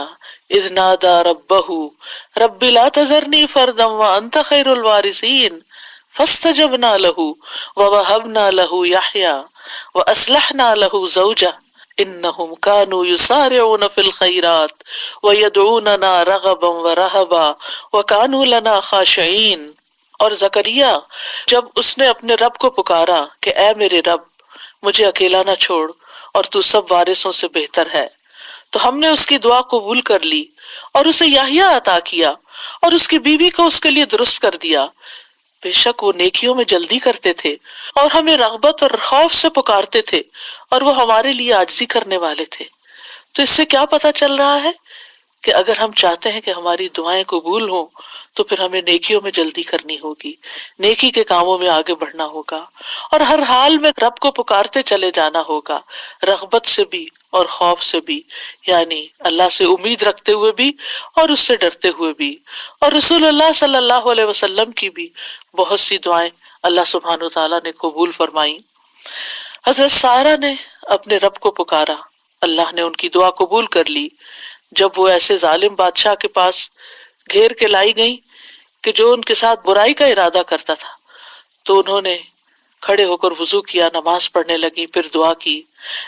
إِذْ نَادَى رَبَّهُ رَبِّ لَا تَذَرْنِي فَرْدًا وَأَنْتَ خَيْرُ الْوَارِثِينَ فَاسْتَجَبْنَا لَهُ وَوَهَبْنَا لَهُ يَحْيَىٰ وَأَصْلَحْنَا لَهُ زَوْجَهُ إِنَّهُمْ كَانُوا يُسَارِعُونَ فِي الْخَيْرَاتِ وَيَدْعُونَنَا رَغَبًا وَرَهَبًا وَكَانُوا لَنَا خَاشِعِينَ۔ اور زکریا جب اس نے اپنے رب کو پکارا کہ اے میرے رب مجھے اکیلا نہ چھوڑ اور تو سب وارثوں سے بہتر ہے، تو ہم نے اس کی دعا قبول کر لی اور اسے یحییٰ عطا کیا اور اس کی بیوی کو اس کے لیے درست کر دیا۔ بے شک وہ نیکیوں میں جلدی کرتے تھے اور ہمیں رغبت اور خوف سے پکارتے تھے اور وہ ہمارے لیے عاجزی کرنے والے تھے۔ تو اس سے کیا پتہ چل رہا ہے کہ اگر ہم چاہتے ہیں کہ ہماری دعائیں قبول ہوں تو پھر ہمیں نیکیوں میں جلدی کرنی ہوگی، نیکی کے کاموں میں آگے بڑھنا ہوگا اور ہر حال میں رب کو پکارتے چلے جانا ہوگا، رغبت سے بھی اور خوف سے بھی، یعنی اللہ سے امید رکھتے ہوئے بھی اور اس سے ڈرتے ہوئے بھی۔ اور رسول اللہ صلی اللہ علیہ وسلم کی بھی بہت سی دعائیں اللہ سبحانہ وتعالیٰ نے قبول فرمائیں۔ حضرت سارہ نے اپنے رب کو پکارا، اللہ نے ان کی دعا قبول کر لی۔ جب وہ ایسے ظالم بادشاہ کے پاس گھیر کے لائی گئیں کہ جو ان کے ساتھ برائی کا ارادہ کرتا تھا، تو انہوں نے کھڑے ہو کر وضو کیا، نماز پڑھنے لگی، پھر دعا کی،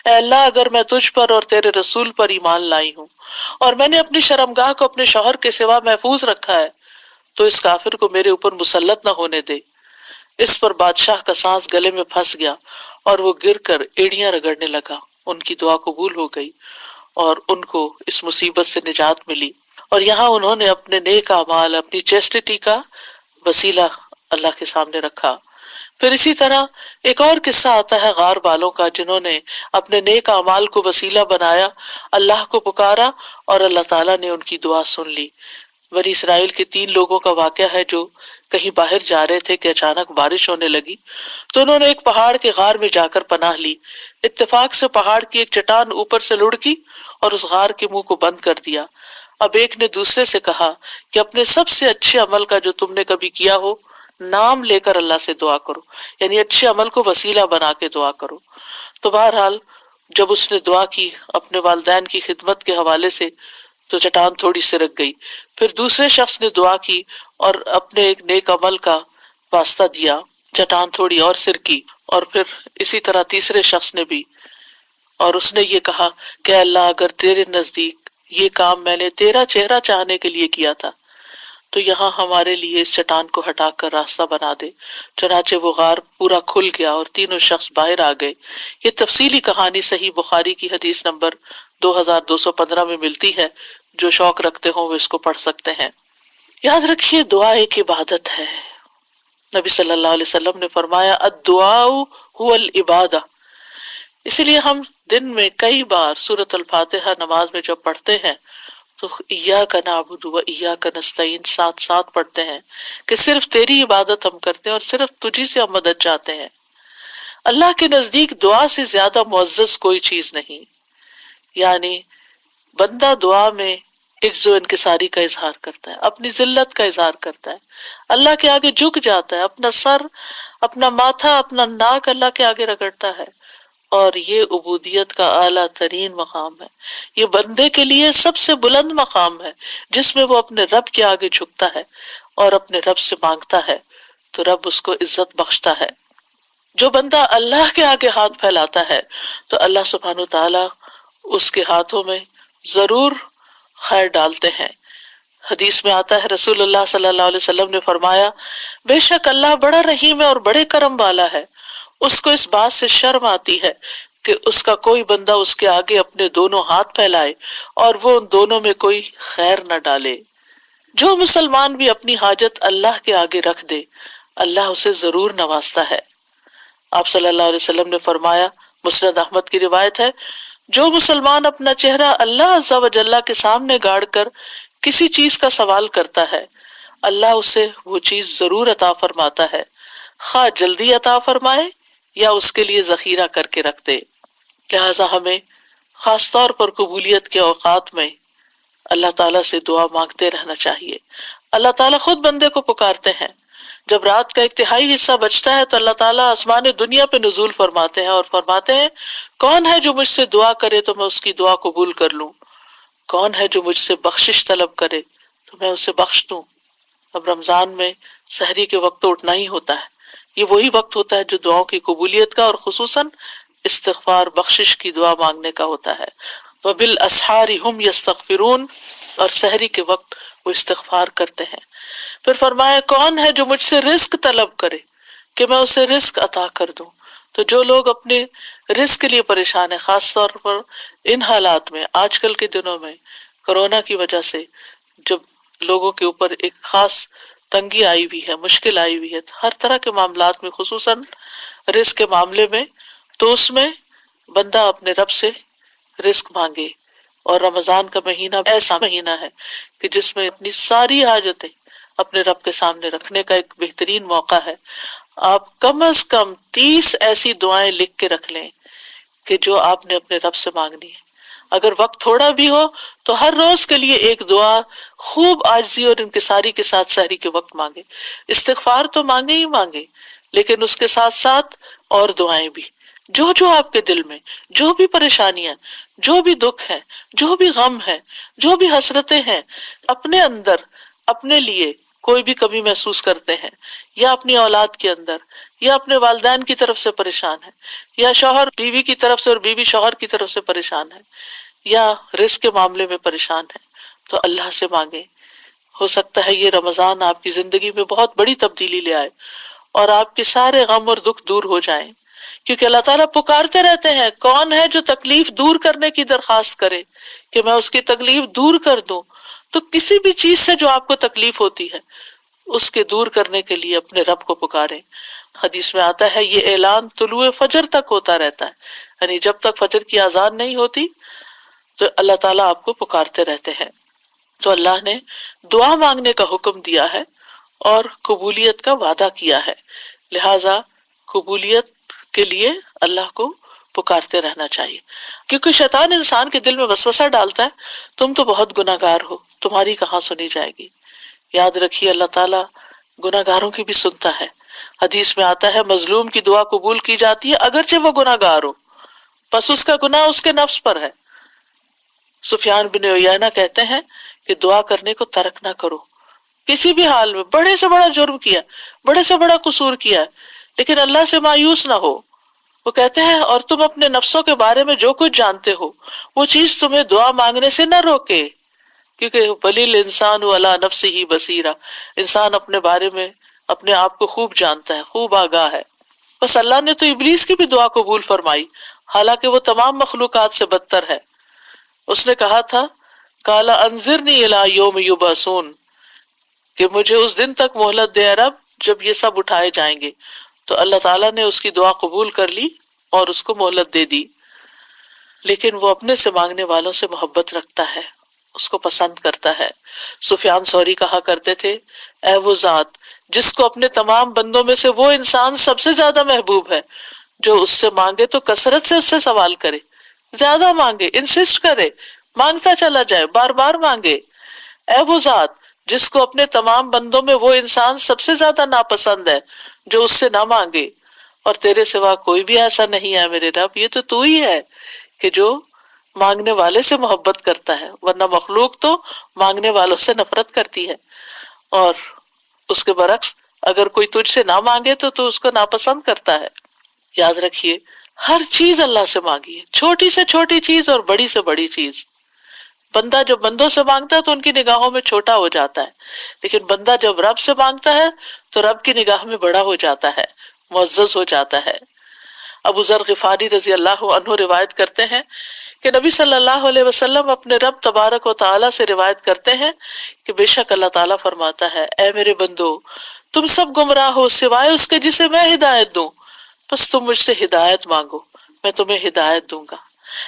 اے اللہ اگر میں تجھ پر اور تیرے رسول پر ایمان لائی ہوں اور میں نے اپنی شرمگاہ کو اپنے شوہر کے سوا محفوظ رکھا ہے تو اس کافر کو میرے اوپر مسلط نہ ہونے دے۔ اس پر بادشاہ کا سانس گلے میں پھنس گیا اور وہ گر کر ایڑیاں رگڑنے لگا۔ ان کی دعا قبول ہو گئی اور ان کو اس مصیبت سے نجات ملی، اور یہاں انہوں نے اپنے نیک اعمال، اپنی چیسٹٹی کا وسیلہ اللہ کے سامنے رکھا۔ پھر اسی طرح ایک اور قصہ آتا ہے غار والوں کا، جنہوں نے اپنے نیک اعمال کو وسیلہ بنایا، اللہ کو پکارا اور اللہ تعالیٰ نے ان کی دعا سن لی۔ بنی اسرائیل کے 3 لوگوں کا واقعہ ہے جو کہیں باہر جا رہے تھے کہ اچانک بارش ہونے لگی، تو انہوں نے ایک پہاڑ کے غار میں جا کر پناہ لی۔ اتفاق سے پہاڑ کی ایک چٹان اوپر سے لڑکی اور اس غار کے منہ کو بند کر دیا۔ اب ایک نے دوسرے سے کہا کہ اپنے سب سے اچھے عمل کا جو تم نے کبھی کیا ہو نام لے کر اللہ سے دعا کرو، یعنی اچھے عمل کو وسیلہ بنا کے دعا کرو۔ تو بہرحال جب اس نے دعا کی اپنے والدین کی خدمت کے حوالے سے تو چٹان تھوڑی سرک گئی۔ پھر دوسرے شخص نے دعا کی اور اپنے ایک نیک عمل کا واسطہ دیا، چٹان تھوڑی اور سرکی، اور پھر اسی طرح تیسرے شخص نے بھی، اور اس نے یہ کہا کہ اللہ اگر تیرے نزدیک یہ کام میں نے تیرا چہرہ چاہنے کے لیے کیا تھا تو یہاں ہمارے لیے اس چٹان کو ہٹا کر راستہ بنا دے۔ چنانچہ وہ غار پورا کھل گیا اور تینوں شخص باہر آ گئے۔ یہ تفصیلی کہانی صحیح بخاری کی حدیث نمبر 2215 میں ملتی ہے، جو شوق رکھتے ہوں وہ اس کو پڑھ سکتے ہیں۔ یاد رکھیے دعا ایک عبادت ہے۔ نبی صلی اللہ علیہ وسلم نے فرمایا الدعاء هو العبادہ، اسی لیے ہم دن میں کئی بار سورۃ الفاتحہ نماز میں جب پڑھتے ہیں تو ایاک نعبد و ایاک نستعین ساتھ ساتھ پڑھتے ہیں کہ صرف تیری عبادت ہم کرتے ہیں اور صرف تجھی سے ہم مدد چاہتے ہیں۔ اللہ کے نزدیک دعا سے زیادہ معزز کوئی چیز نہیں، یعنی بندہ دعا میں عجز و انکساری کا اظہار کرتا ہے، اپنی ذلت کا اظہار کرتا ہے، اللہ کے آگے جھک جاتا ہے، اپنا سر، اپنا ماتھا، اپنا ناک اللہ کے آگے رگڑتا ہے، اور یہ عبودیت کا اعلیٰ ترین مقام ہے۔ یہ بندے کے لیے سب سے بلند مقام ہے جس میں وہ اپنے رب کے آگے جھکتا ہے اور اپنے رب سے مانگتا ہے تو رب اس کو عزت بخشتا ہے۔ جو بندہ اللہ کے آگے ہاتھ پھیلاتا ہے تو اللہ سبحانہ وتعالیٰ اس کے ہاتھوں میں ضرور خیر ڈالتے ہیں۔ حدیث میں آتا ہے رسول اللہ صلی اللہ علیہ وسلم نے فرمایا بے شک اللہ بڑا رحیم ہے اور بڑے کرم والا ہے، اس کو اس بات سے شرم آتی ہے کہ اس کا کوئی بندہ اس کے آگے اپنے دونوں ہاتھ پھیلائے اور وہ ان دونوں میں کوئی خیر نہ ڈالے۔ جو مسلمان بھی اپنی حاجت اللہ کے آگے رکھ دے اللہ اسے ضرور نوازتا ہے۔ آپ صلی اللہ علیہ وسلم نے فرمایا مسند احمد کی روایت ہے، جو مسلمان اپنا چہرہ اللہ عز و جل کے سامنے گاڑ کر کسی چیز کا سوال کرتا ہے، اللہ اسے وہ چیز ضرور عطا فرماتا ہے، خواہ جلدی عطا فرمائے یا اس کے لیے ذخیرہ کر کے رکھ دے۔ لہٰذا ہمیں خاص طور پر قبولیت کے اوقات میں اللہ تعالیٰ سے دعا مانگتے رہنا چاہیے۔ اللہ تعالیٰ خود بندے کو پکارتے ہیں۔ جب رات کا ایک تہائی حصہ بچتا ہے تو اللہ تعالیٰ آسمان دنیا پہ نزول فرماتے ہیں اور فرماتے ہیں، کون ہے جو مجھ سے دعا کرے تو میں اس کی دعا قبول کر لوں، کون ہے جو مجھ سے بخشش طلب کرے تو میں اسے بخش دوں۔ اب رمضان میں سحری کے وقت تو اٹھنا ہی ہوتا ہے، یہ وہی وقت ہوتا ہے جو دعاؤں کی قبولیت کا اور خصوصاً استغفار بخشش کی دعا مانگنے کا ہوتا ہے۔ وَبِالْأَسْحَارِ هُمْ يَسْتَغْفِرُونَ، اور سحری کے وقت وہ استغفار کرتے ہیں۔ پھر فرمایا، کون ہے جو مجھ سے رزق طلب کرے کہ میں اسے رزق عطا کر دوں۔ تو جو لوگ اپنے رزق کے لیے پریشان ہیں، خاص طور پر ان حالات میں، آج کل کے دنوں میں کرونا کی وجہ سے جب لوگوں کے اوپر ایک خاص تنگی آئی ہوئی ہے، مشکل آئی ہوئی ہے ہر طرح کے معاملات میں، خصوصاً رزق کے معاملے میں، تو اس میں بندہ اپنے رب سے رزق مانگے۔ اور رمضان کا مہینہ ایسا مہینہ ہے کہ جس میں اپنی ساری حاجتیں اپنے رب کے سامنے رکھنے کا ایک بہترین موقع ہے۔ آپ کم از کم 30 ایسی دعائیں لکھ کے رکھ لیں کہ جو آپ نے اپنے رب سے مانگنی ہے۔ اگر وقت تھوڑا بھی ہو تو ہر روز کے لیے ایک دعا خوب عاجزی اور انکساری کے ساتھ سحری کے وقت مانگے۔ استغفار تو مانگے ہی مانگے، لیکن اس کے ساتھ ساتھ اور دعائیں بھی، جو جو آپ کے دل میں، جو بھی پریشانیاں، جو بھی دکھ ہے، جو بھی غم ہے، جو بھی حسرتیں ہیں، اپنے اندر اپنے لیے کوئی بھی کمی محسوس کرتے ہیں، یا اپنی اولاد کے اندر، یا اپنے والدین کی طرف سے پریشان ہے، یا شوہر بیوی کی طرف سے اور بیوی شوہر کی طرف سے پریشان ہے، یا رزق کے معاملے میں پریشان ہے، تو اللہ سے مانگیں۔ ہو سکتا ہے یہ رمضان آپ کی زندگی میں بہت بڑی تبدیلی لے آئے اور آپ کے سارے غم اور دکھ دور ہو جائیں، کیونکہ اللہ تعالیٰ پکارتے رہتے ہیں، کون ہے جو تکلیف دور کرنے کی درخواست کرے کہ میں اس کی تکلیف دور کر دوں۔ تو کسی بھی چیز سے جو آپ کو تکلیف ہوتی ہے اس کے دور کرنے کے لیے اپنے رب کو پکاریں۔ حدیث میں آتا ہے یہ اعلان طلوع فجر تک ہوتا رہتا ہے، یعنی جب تک فجر کی اذان نہیں ہوتی تو اللہ تعالیٰ آپ کو پکارتے رہتے ہیں۔ تو اللہ نے دعا مانگنے کا حکم دیا ہے اور قبولیت کا وعدہ کیا ہے، لہذا قبولیت کے لیے اللہ کو پکارتے رہنا چاہیے، کیونکہ شیطان انسان کے دل میں وسوسہ ڈالتا ہے، تم تو بہت گناہ گار ہو، تمہاری کہاں سنی جائے گی۔ یاد رکھیے اللہ تعالیٰ گناہ گاروں کی بھی سنتا ہے۔ حدیث میں آتا ہے مظلوم کی دعا قبول کی جاتی ہے اگرچہ وہ گناہ گار ہو، بس اس کا گناہ اس کے نفس پر ہے۔ سفیان بن عیینہ کہتے ہیں کہ دعا کرنے کو ترک نہ کرو، کسی بھی حال میں، بڑے سے بڑا جرم کیا، بڑے سے بڑا قصور کیا، لیکن اللہ سے مایوس نہ ہو۔ وہ کہتے ہیں اور تم اپنے نفسوں کے بارے میں جو کچھ جانتے ہو وہ چیز تمہیں دعا مانگنے سے نہ روکے، کیونکہ بلیل انسان علی نفسہ بصیرہ، انسان اپنے بارے میں اپنے آپ کو خوب جانتا ہے، خوب آگاہ ہے۔ بس اللہ نے تو ابلیس کی بھی دعا قبول فرمائی، حالانکہ وہ تمام مخلوقات سے بدتر ہے۔ اس نے کہا تھا قال انظرنی الی یوم یبعثون، کہ مجھے اس دن تک مہلت دے رب جب یہ سب اٹھائے جائیں گے۔ تو اللہ تعالیٰ نے اس کی دعا قبول کر لی اور اس کو مہلت دے دی، لیکن وہ اپنے سے مانگنے والوں سے محبت رکھتا ہے، اس کو پسند کرتا ہے۔ سفیان ثوری کہا کرتے تھے، اے وہ ذات جس کو اپنے تمام بندوں میں سے وہ انسان سب سے زیادہ محبوب ہے، جو اس سے مانگے تو کثرت سے اس سے سوال کرے، زیادہ مانگے، انسسٹ کرے، مانگتا چلا جائے، بار بار مانگے۔ اے وہ ذات جس کو اپنے تمام بندوں میں وہ انسان سب سے زیادہ ناپسند ہے، جو اس سے نہ مانگے، اور تیرے سوا کوئی بھی ایسا نہیں ہے میرے رب، یہ تو ہی ہے کہ جو مانگنے والے سے محبت کرتا ہے، ورنہ مخلوق تو مانگنے والوں سے نفرت کرتی ہے، اور اس کے برعکس اگر کوئی تجھ سے نہ مانگے تو اس کو ناپسند کرتا ہے۔ یاد رکھیے ہر چیز اللہ سے مانگیے، چھوٹی سے چھوٹی چیز اور بڑی سے بڑی چیز۔ بندہ جب بندوں سے مانگتا ہے تو ان کی نگاہوں میں چھوٹا ہو جاتا ہے، لیکن بندہ جب رب سے مانگتا ہے تو رب کی نگاہ میں بڑا ہو جاتا ہے، معزز ہو جاتا ہے۔ ابو ذر غفاری رضی اللہ عنہ روایت کرتے ہیں کہ نبی صلی اللہ علیہ وسلم اپنے رب تبارک و تعالیٰ سے روایت کرتے ہیں کہ بے شک اللہ تعالیٰ فرماتا ہے، اے میرے بندو تم سب گمراہ ہو سوائے اس کے جسے میں ہدایت دوں، بس تم مجھ سے ہدایت مانگو، میں تمہیں ہدایت دوں گا۔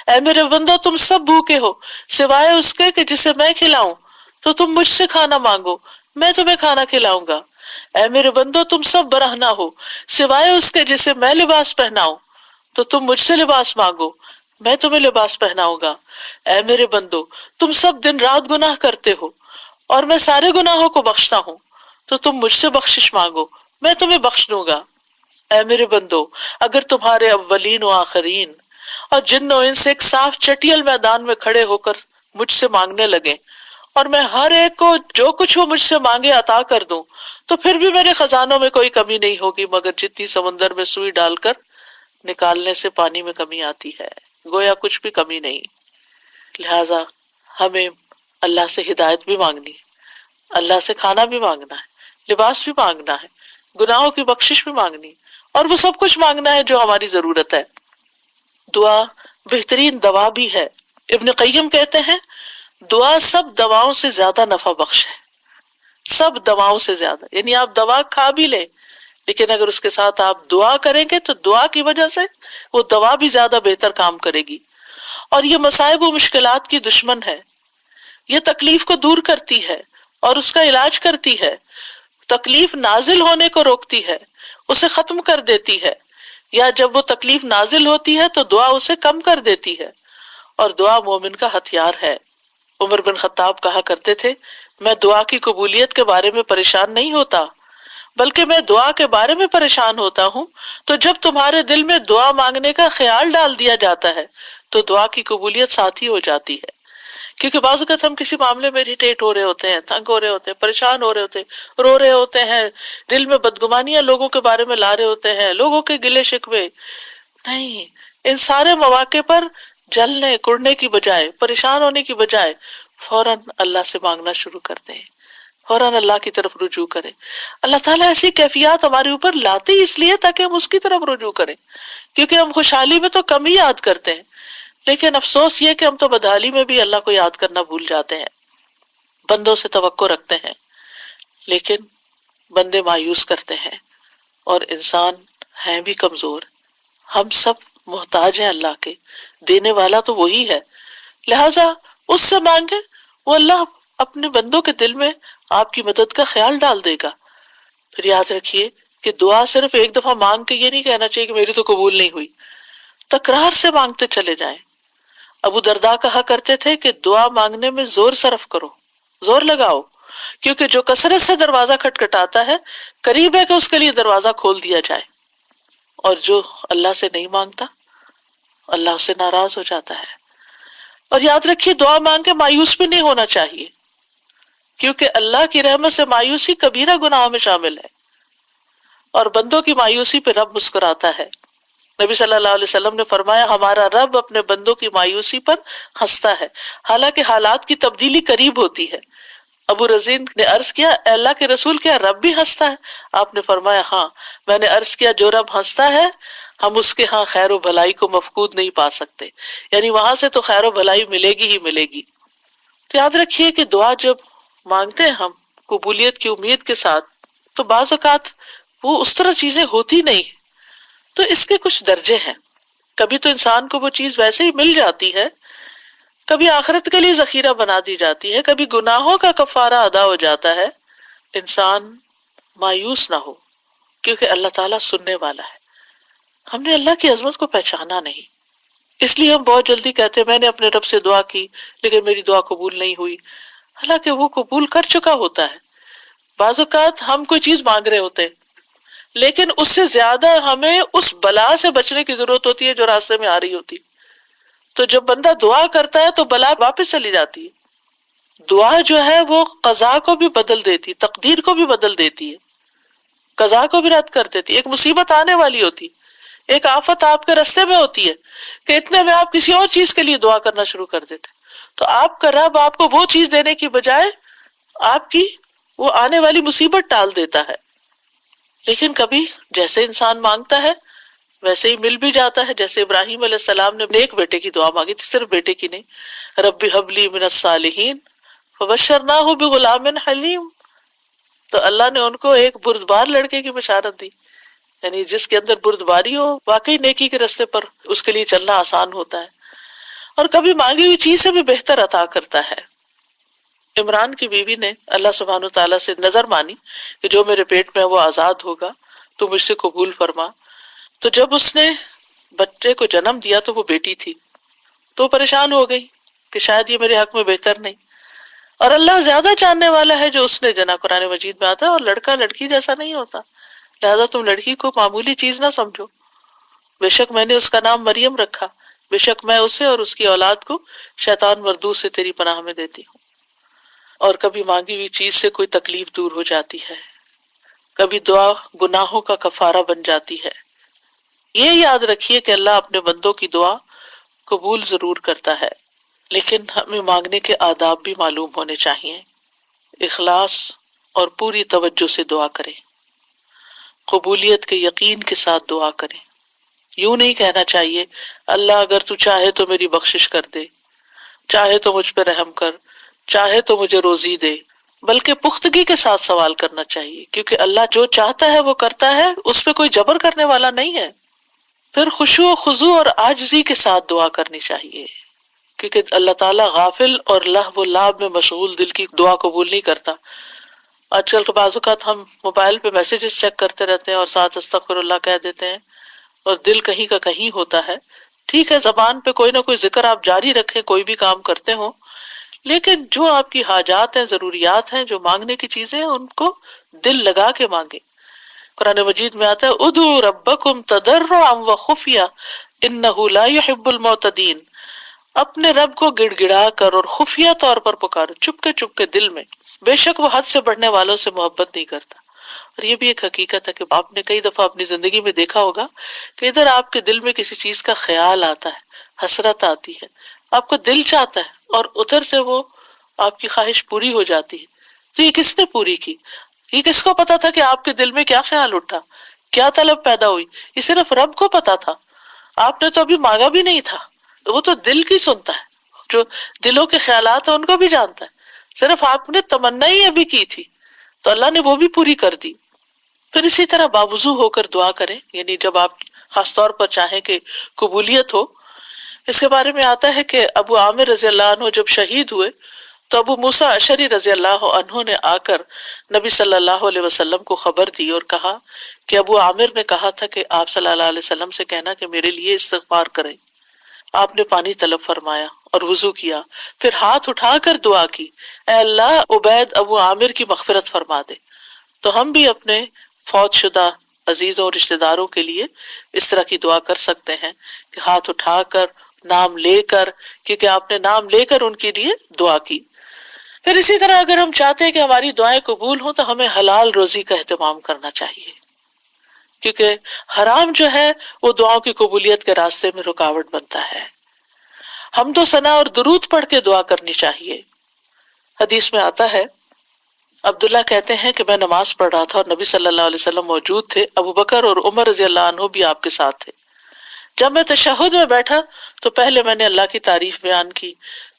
اے میرے بندو تم سب بھوکے ہو سوائے اس کے کہ جسے میں کھلاؤں، تو تم مجھ سے کھانا مانگو، میں تمہیں کھانا کھلاؤں گا۔ اے میرے بندو تم سب برہنہ ہو سوائے اس کے جسے میں لباس پہناؤں، تو تم مجھ سے لباس مانگو، میں تمہیں لباس پہناؤں گا۔ اے میرے بندو تم سب دن رات گناہ کرتے ہو اور میں سارے گناہوں کو بخشتا ہوں، تو تم مجھ سے بخشش مانگو، میں تمہیں بخش دوں گا۔ اے میرے بندو اگر تمہارے اولین و آخرین اور جن و انس ایک صاف چٹیل میدان میں کھڑے ہو کر مجھ سے مانگنے لگے اور میں ہر ایک کو جو کچھ وہ مجھ سے مانگے عطا کر دوں، تو پھر بھی میرے خزانوں میں کوئی کمی نہیں ہوگی مگر جتنی سمندر میں سوئی ڈال کر نکالنے سے پانی میں کمی آتی ہے، گویا کچھ بھی کمی نہیں۔ لہذا ہمیں اللہ سے ہدایت بھی مانگنی، اللہ سے کھانا بھی مانگنا ہے، لباس بھی مانگنا ہے، گناہوں کی بخشش بھی مانگنی، اور وہ سب کچھ مانگنا ہے جو ہماری ضرورت ہے۔ دعا بہترین دوا بھی ہے۔ ابن قیم کہتے ہیں دعا سب دواؤں سے زیادہ نفع بخش ہے، سب دواؤں سے زیادہ، یعنی آپ دوا کھا بھی لیں لیکن اگر اس کے ساتھ آپ دعا کریں گے تو دعا کی وجہ سے وہ دوا بھی زیادہ بہتر کام کرے گی۔ اور یہ مصائب و مشکلات کی دشمن ہے، یہ تکلیف کو دور کرتی ہے اور اس کا علاج کرتی ہے، تکلیف نازل ہونے کو روکتی ہے، اسے ختم کر دیتی ہے، یا جب وہ تکلیف نازل ہوتی ہے تو دعا اسے کم کر دیتی ہے، اور دعا مومن کا ہتھیار ہے۔ عمر بن خطاب کہا کرتے تھے میں دعا کی قبولیت کے بارے میں پریشان نہیں ہوتا بلکہ میں دعا کے بارے میں پریشان ہوتا ہوں، تو جب تمہارے دل میں دعا مانگنے کا خیال ڈال دیا جاتا ہے تو دعا کی قبولیت ساتھ ہی ہو جاتی ہے۔ کیونکہ بعض اوقات ہم کسی معاملے میں اریٹیٹ ہو رہے ہوتے ہیں، تنگ ہو رہے ہوتے ہیں، پریشان ہو رہے ہوتے ہیں، رو رہے ہوتے ہیں، دل میں بدگمانیاں لوگوں کے بارے میں لا رہے ہوتے ہیں، لوگوں کے گلے شکوے، نہیں، ان سارے مواقع پر جلنے کڑنے کی بجائے، پریشان ہونے کی بجائے فوراً اللہ سے مانگنا شروع کر دیں، فوراً اللہ کی طرف رجوع کریں۔ اللہ تعالیٰ ایسی کیفیات ہمارے اوپر لاتے ہی اس لیے تاکہ ہم اس کی طرف رجوع کریں، کیونکہ ہم خوشحالی میں تو کم ہی یاد کرتے ہیں، لیکن افسوس یہ کہ ہم تو بدحالی میں بھی اللہ کو یاد کرنا بھول جاتے ہیں، بندوں سے توقع رکھتے ہیں لیکن بندے مایوس کرتے ہیں، اور انسان ہیں بھی کمزور، ہم سب محتاج ہیں اللہ کے، دینے والا تو وہی ہے، لہٰذا اس سے مانگے، وہ اللہ اپنے بندوں کے دل میں آپ کی مدد کا خیال ڈال دے گا۔ پھر یاد رکھیے کہ دعا صرف ایک دفعہ مانگ کے یہ نہیں کہنا چاہیے کہ میری تو قبول نہیں ہوئی، تکرار سے مانگتے چلے جائیں۔ ابو درداء کہا کرتے تھے کہ دعا مانگنے میں زور صرف کرو، زور لگاؤ، کیونکہ جو کثرت سے دروازہ کھٹکھٹاتا ہے قریب ہے کہ اس کے لیے دروازہ کھول دیا جائے، اور جو اللہ سے نہیں مانگتا اللہ اس سے ناراض ہو جاتا ہے۔ اور یاد رکھیے دعا مانگ کے مایوس بھی نہیں ہونا چاہیے، کیونکہ اللہ کی رحمت سے مایوسی کبیرہ گناہوں میں شامل ہے، اور بندوں کی مایوسی پہ رب مسکراتا ہے۔ نبی صلی اللہ علیہ وسلم نے فرمایا ہمارا رب اپنے بندوں کی مایوسی پر ہنستا ہے، حالانکہ حالات کی تبدیلی قریب ہوتی ہے۔ ابو رزین نے عرض کیا اے اللہ کے رسول کیا رب بھی ہنستا ہے؟ آپ نے فرمایا ہاں۔ میں نے عرض کیا جو رب ہنستا ہے ہم اس کے ہاں خیر و بھلائی کو مفقود نہیں پا سکتے، یعنی وہاں سے تو خیر و بھلائی ملے گی ہی ملے گی۔ تو یاد رکھیے کہ دعا جب مانگتے ہیں ہم قبولیت کی امید کے ساتھ، تو بعض اوقات وہ اس طرح چیزیں ہوتی نہیں، تو اس کے کچھ درجے ہیں۔ کبھی تو انسان کو وہ چیز ویسے ہی مل جاتی ہے، کبھی آخرت کے لیے ذخیرہ بنا دی جاتی ہے، کبھی گناہوں کا کفارہ ادا ہو جاتا ہے۔ انسان مایوس نہ ہو، کیونکہ اللہ تعالیٰ سننے والا ہے۔ ہم نے اللہ کی عظمت کو پہچانا نہیں، اس لیے ہم بہت جلدی کہتے ہیں میں نے اپنے رب سے دعا کی لیکن میری دعا قبول نہیں ہوئی، حالانکہ وہ قبول کر چکا ہوتا ہے۔ بعض اوقات ہم کوئی چیز مانگ رہے ہوتے ہیں لیکن اس سے زیادہ ہمیں اس بلا سے بچنے کی ضرورت ہوتی ہے جو راستے میں آ رہی ہوتی، تو جب بندہ دعا کرتا ہے تو بلا واپس چلی جاتی ہے۔ دعا جو ہے وہ قضا کو بھی بدل دیتی، تقدیر کو بھی بدل دیتی ہے، قضا کو بھی رد کر دیتی ہے۔ ایک مصیبت آنے والی ہوتی، ایک آفت آپ کے راستے میں ہوتی ہے کہ اتنے میں آپ کسی اور چیز کے لیے دعا کرنا شروع کر دیتے، تو آپ کا رب آپ کو وہ چیز دینے کی بجائے آپ کی وہ آنے والی مصیبت ٹال دیتا ہے۔ لیکن کبھی جیسے انسان مانگتا ہے ویسے ہی مل بھی جاتا ہے، جیسے ابراہیم علیہ السلام نے ایک بیٹے کی دعا مانگی تھی، صرف بیٹے کی نہیں، رب ہب لی من الصالحین فبشرناہ بغلام حلیم، تو اللہ نے ان کو ایک بردبار لڑکے کی بشارت دی یعنی جس کے اندر بردباری ہو واقعی نیکی کے راستے پر اس کے لیے چلنا آسان ہوتا ہے، اور کبھی مانگی ہوئی چیز سے بھی بہتر عطا کرتا ہے۔ عمران کی بیوی نے اللہ سبحانہ و تعالیٰ سے نظر مانی کہ جو میرے پیٹ میں ہے وہ آزاد ہوگا تو مجھ سے قبول فرما۔ تو جب اس نے بچے کو جنم دیا تو وہ بیٹی تھی، تو پریشان ہو گئی کہ شاید یہ میرے حق میں بہتر نہیں، اور اللہ زیادہ جاننے والا ہے جو اس نے جنا۔ قرآن مجید میں آتا ہے اور لڑکا لڑکی جیسا نہیں ہوتا، لہذا تم لڑکی کو معمولی چیز نہ سمجھو، بے شک میں نے اس کا نام مریم رکھا، بے شک میں اسے اور اس کی اولاد کو شیطان مردود سے تیری پناہ میں دیتی ہوں۔ اور کبھی مانگی ہوئی چیز سے کوئی تکلیف دور ہو جاتی ہے، کبھی دعا گناہوں کا کفارہ بن جاتی ہے۔ یہ یاد رکھیے کہ اللہ اپنے بندوں کی دعا قبول ضرور کرتا ہے، لیکن ہمیں مانگنے کے آداب بھی معلوم ہونے چاہیے۔ اخلاص اور پوری توجہ سے دعا کریں، قبولیت کے یقین کے ساتھ دعا کریں۔ یوں نہیں کہنا چاہیے اللہ اگر تو چاہے تو میری بخشش کر دے، چاہے تو مجھ پہ رحم کر، چاہے تو مجھے روزی دے، بلکہ پختگی کے ساتھ سوال کرنا چاہیے، کیونکہ اللہ جو چاہتا ہے وہ کرتا ہے، اس پہ کوئی جبر کرنے والا نہیں ہے۔ پھر خشوع و خضوع اور عاجزی کے ساتھ دعا کرنی چاہیے، کیونکہ اللہ تعالیٰ غافل اور لہو و لعب میں مشغول دل کی دعا قبول نہیں کرتا۔ آج کل کے بعض اوقات ہم موبائل پہ میسیجز چیک کرتے رہتے ہیں اور ساتھ استغفر اللہ کہہ دیتے ہیں، اور دل کہیں کا کہیں ہوتا ہے۔ ٹھیک ہے، زبان پہ کوئی نہ کوئی ذکر آپ جاری رکھیں، کوئی بھی کام کرتے ہوں، لیکن جو آپ کی حاجات ہیں، ضروریات ہیں، جو مانگنے کی چیزیں ہیں، ان کو دل لگا کے مانگیں۔ قرآن مجید میں آتا ہے ادعوا ربکم تضرعا وخفیہ انہ لا یحب المعتدین، اپنے رب کو گڑ گڑا کر اور خفیہ طور پر پکارو، چپ کے دل میں، بے شک وہ حد سے بڑھنے والوں سے محبت نہیں کرتا۔ اور یہ بھی ایک حقیقت ہے کہ آپ نے کئی دفعہ اپنی زندگی میں دیکھا ہوگا کہ ادھر آپ کے دل میں کسی چیز کا خیال آتا ہے، حسرت آتی ہے، آپ کو دل چاہتا ہے، اور ادھر سے وہ آپ کی خواہش پوری ہو جاتی ہے۔ تو یہ کس نے پوری کی؟ یہ کس کو پتا تھا کہ آپ کے دل میں کیا خیال اٹھا، کیا طلب پیدا ہوئی؟ یہ صرف رب کو پتا تھا، آپ نے تو ابھی مانگا بھی نہیں تھا۔ وہ تو دل کی سنتا ہے، جو دلوں کے خیالات ہیں ان کو بھی جانتا ہے، صرف آپ نے تمنا ہی ابھی کی تھی تو اللہ نے وہ بھی پوری کر دی۔ پھر اسی طرح باوضو ہو کر دعا کریں، یعنی جب آپ خاص طور پر چاہیں کہ قبولیت ہو۔ اس کے بارے میں آتا ہے کہ ابو عامر رضی اللہ عنہ جب شہید ہوئے تو ابو موسیٰ اشعری رضی اللہ عنہ نے آ کر نبی صلی اللہ علیہ وسلم کو خبر دی اور کہا کہ ابو عامر نے کہا تھا کہ آپ صلی اللہ علیہ وسلم سے کہنا کہ میرے لیے استغفار کریں۔ آپ نے پانی طلب فرمایا اور وضو کیا، پھر ہاتھ اٹھا کر دعا کی، اے اللہ عبید ابو عامر کی مغفرت فرما دے۔ تو ہم بھی اپنے فوت شدہ عزیزوں اور رشتہ داروں کے لیے اس طرح کی دعا کر سکتے ہیں کہ ہاتھ اٹھا کر، نام لے کر، کیونکہ آپ نے نام لے کر ان کے لیے دعا کی۔ پھر اسی طرح اگر ہم چاہتے ہیں کہ ہماری دعائیں قبول ہوں تو ہمیں حلال روزی کا اہتمام کرنا چاہیے، کیونکہ حرام جو ہے وہ دعاؤں کی قبولیت کے راستے میں رکاوٹ بنتا ہے۔ حمد و ثنا اور درود پڑھ کے دعا کرنی چاہیے۔ حدیث میں آتا ہے، عبداللہ کہتے ہیں کہ میں نماز پڑھ رہا تھا اور نبی صلی اللہ علیہ وسلم موجود تھے، ابو بکر اور عمر رضی اللہ عنہ بھی آپ کے ساتھ تھے۔ جب میں تشہد میں بیٹھا تو پہلے میں نے اللہ کی تعریف بیان کی،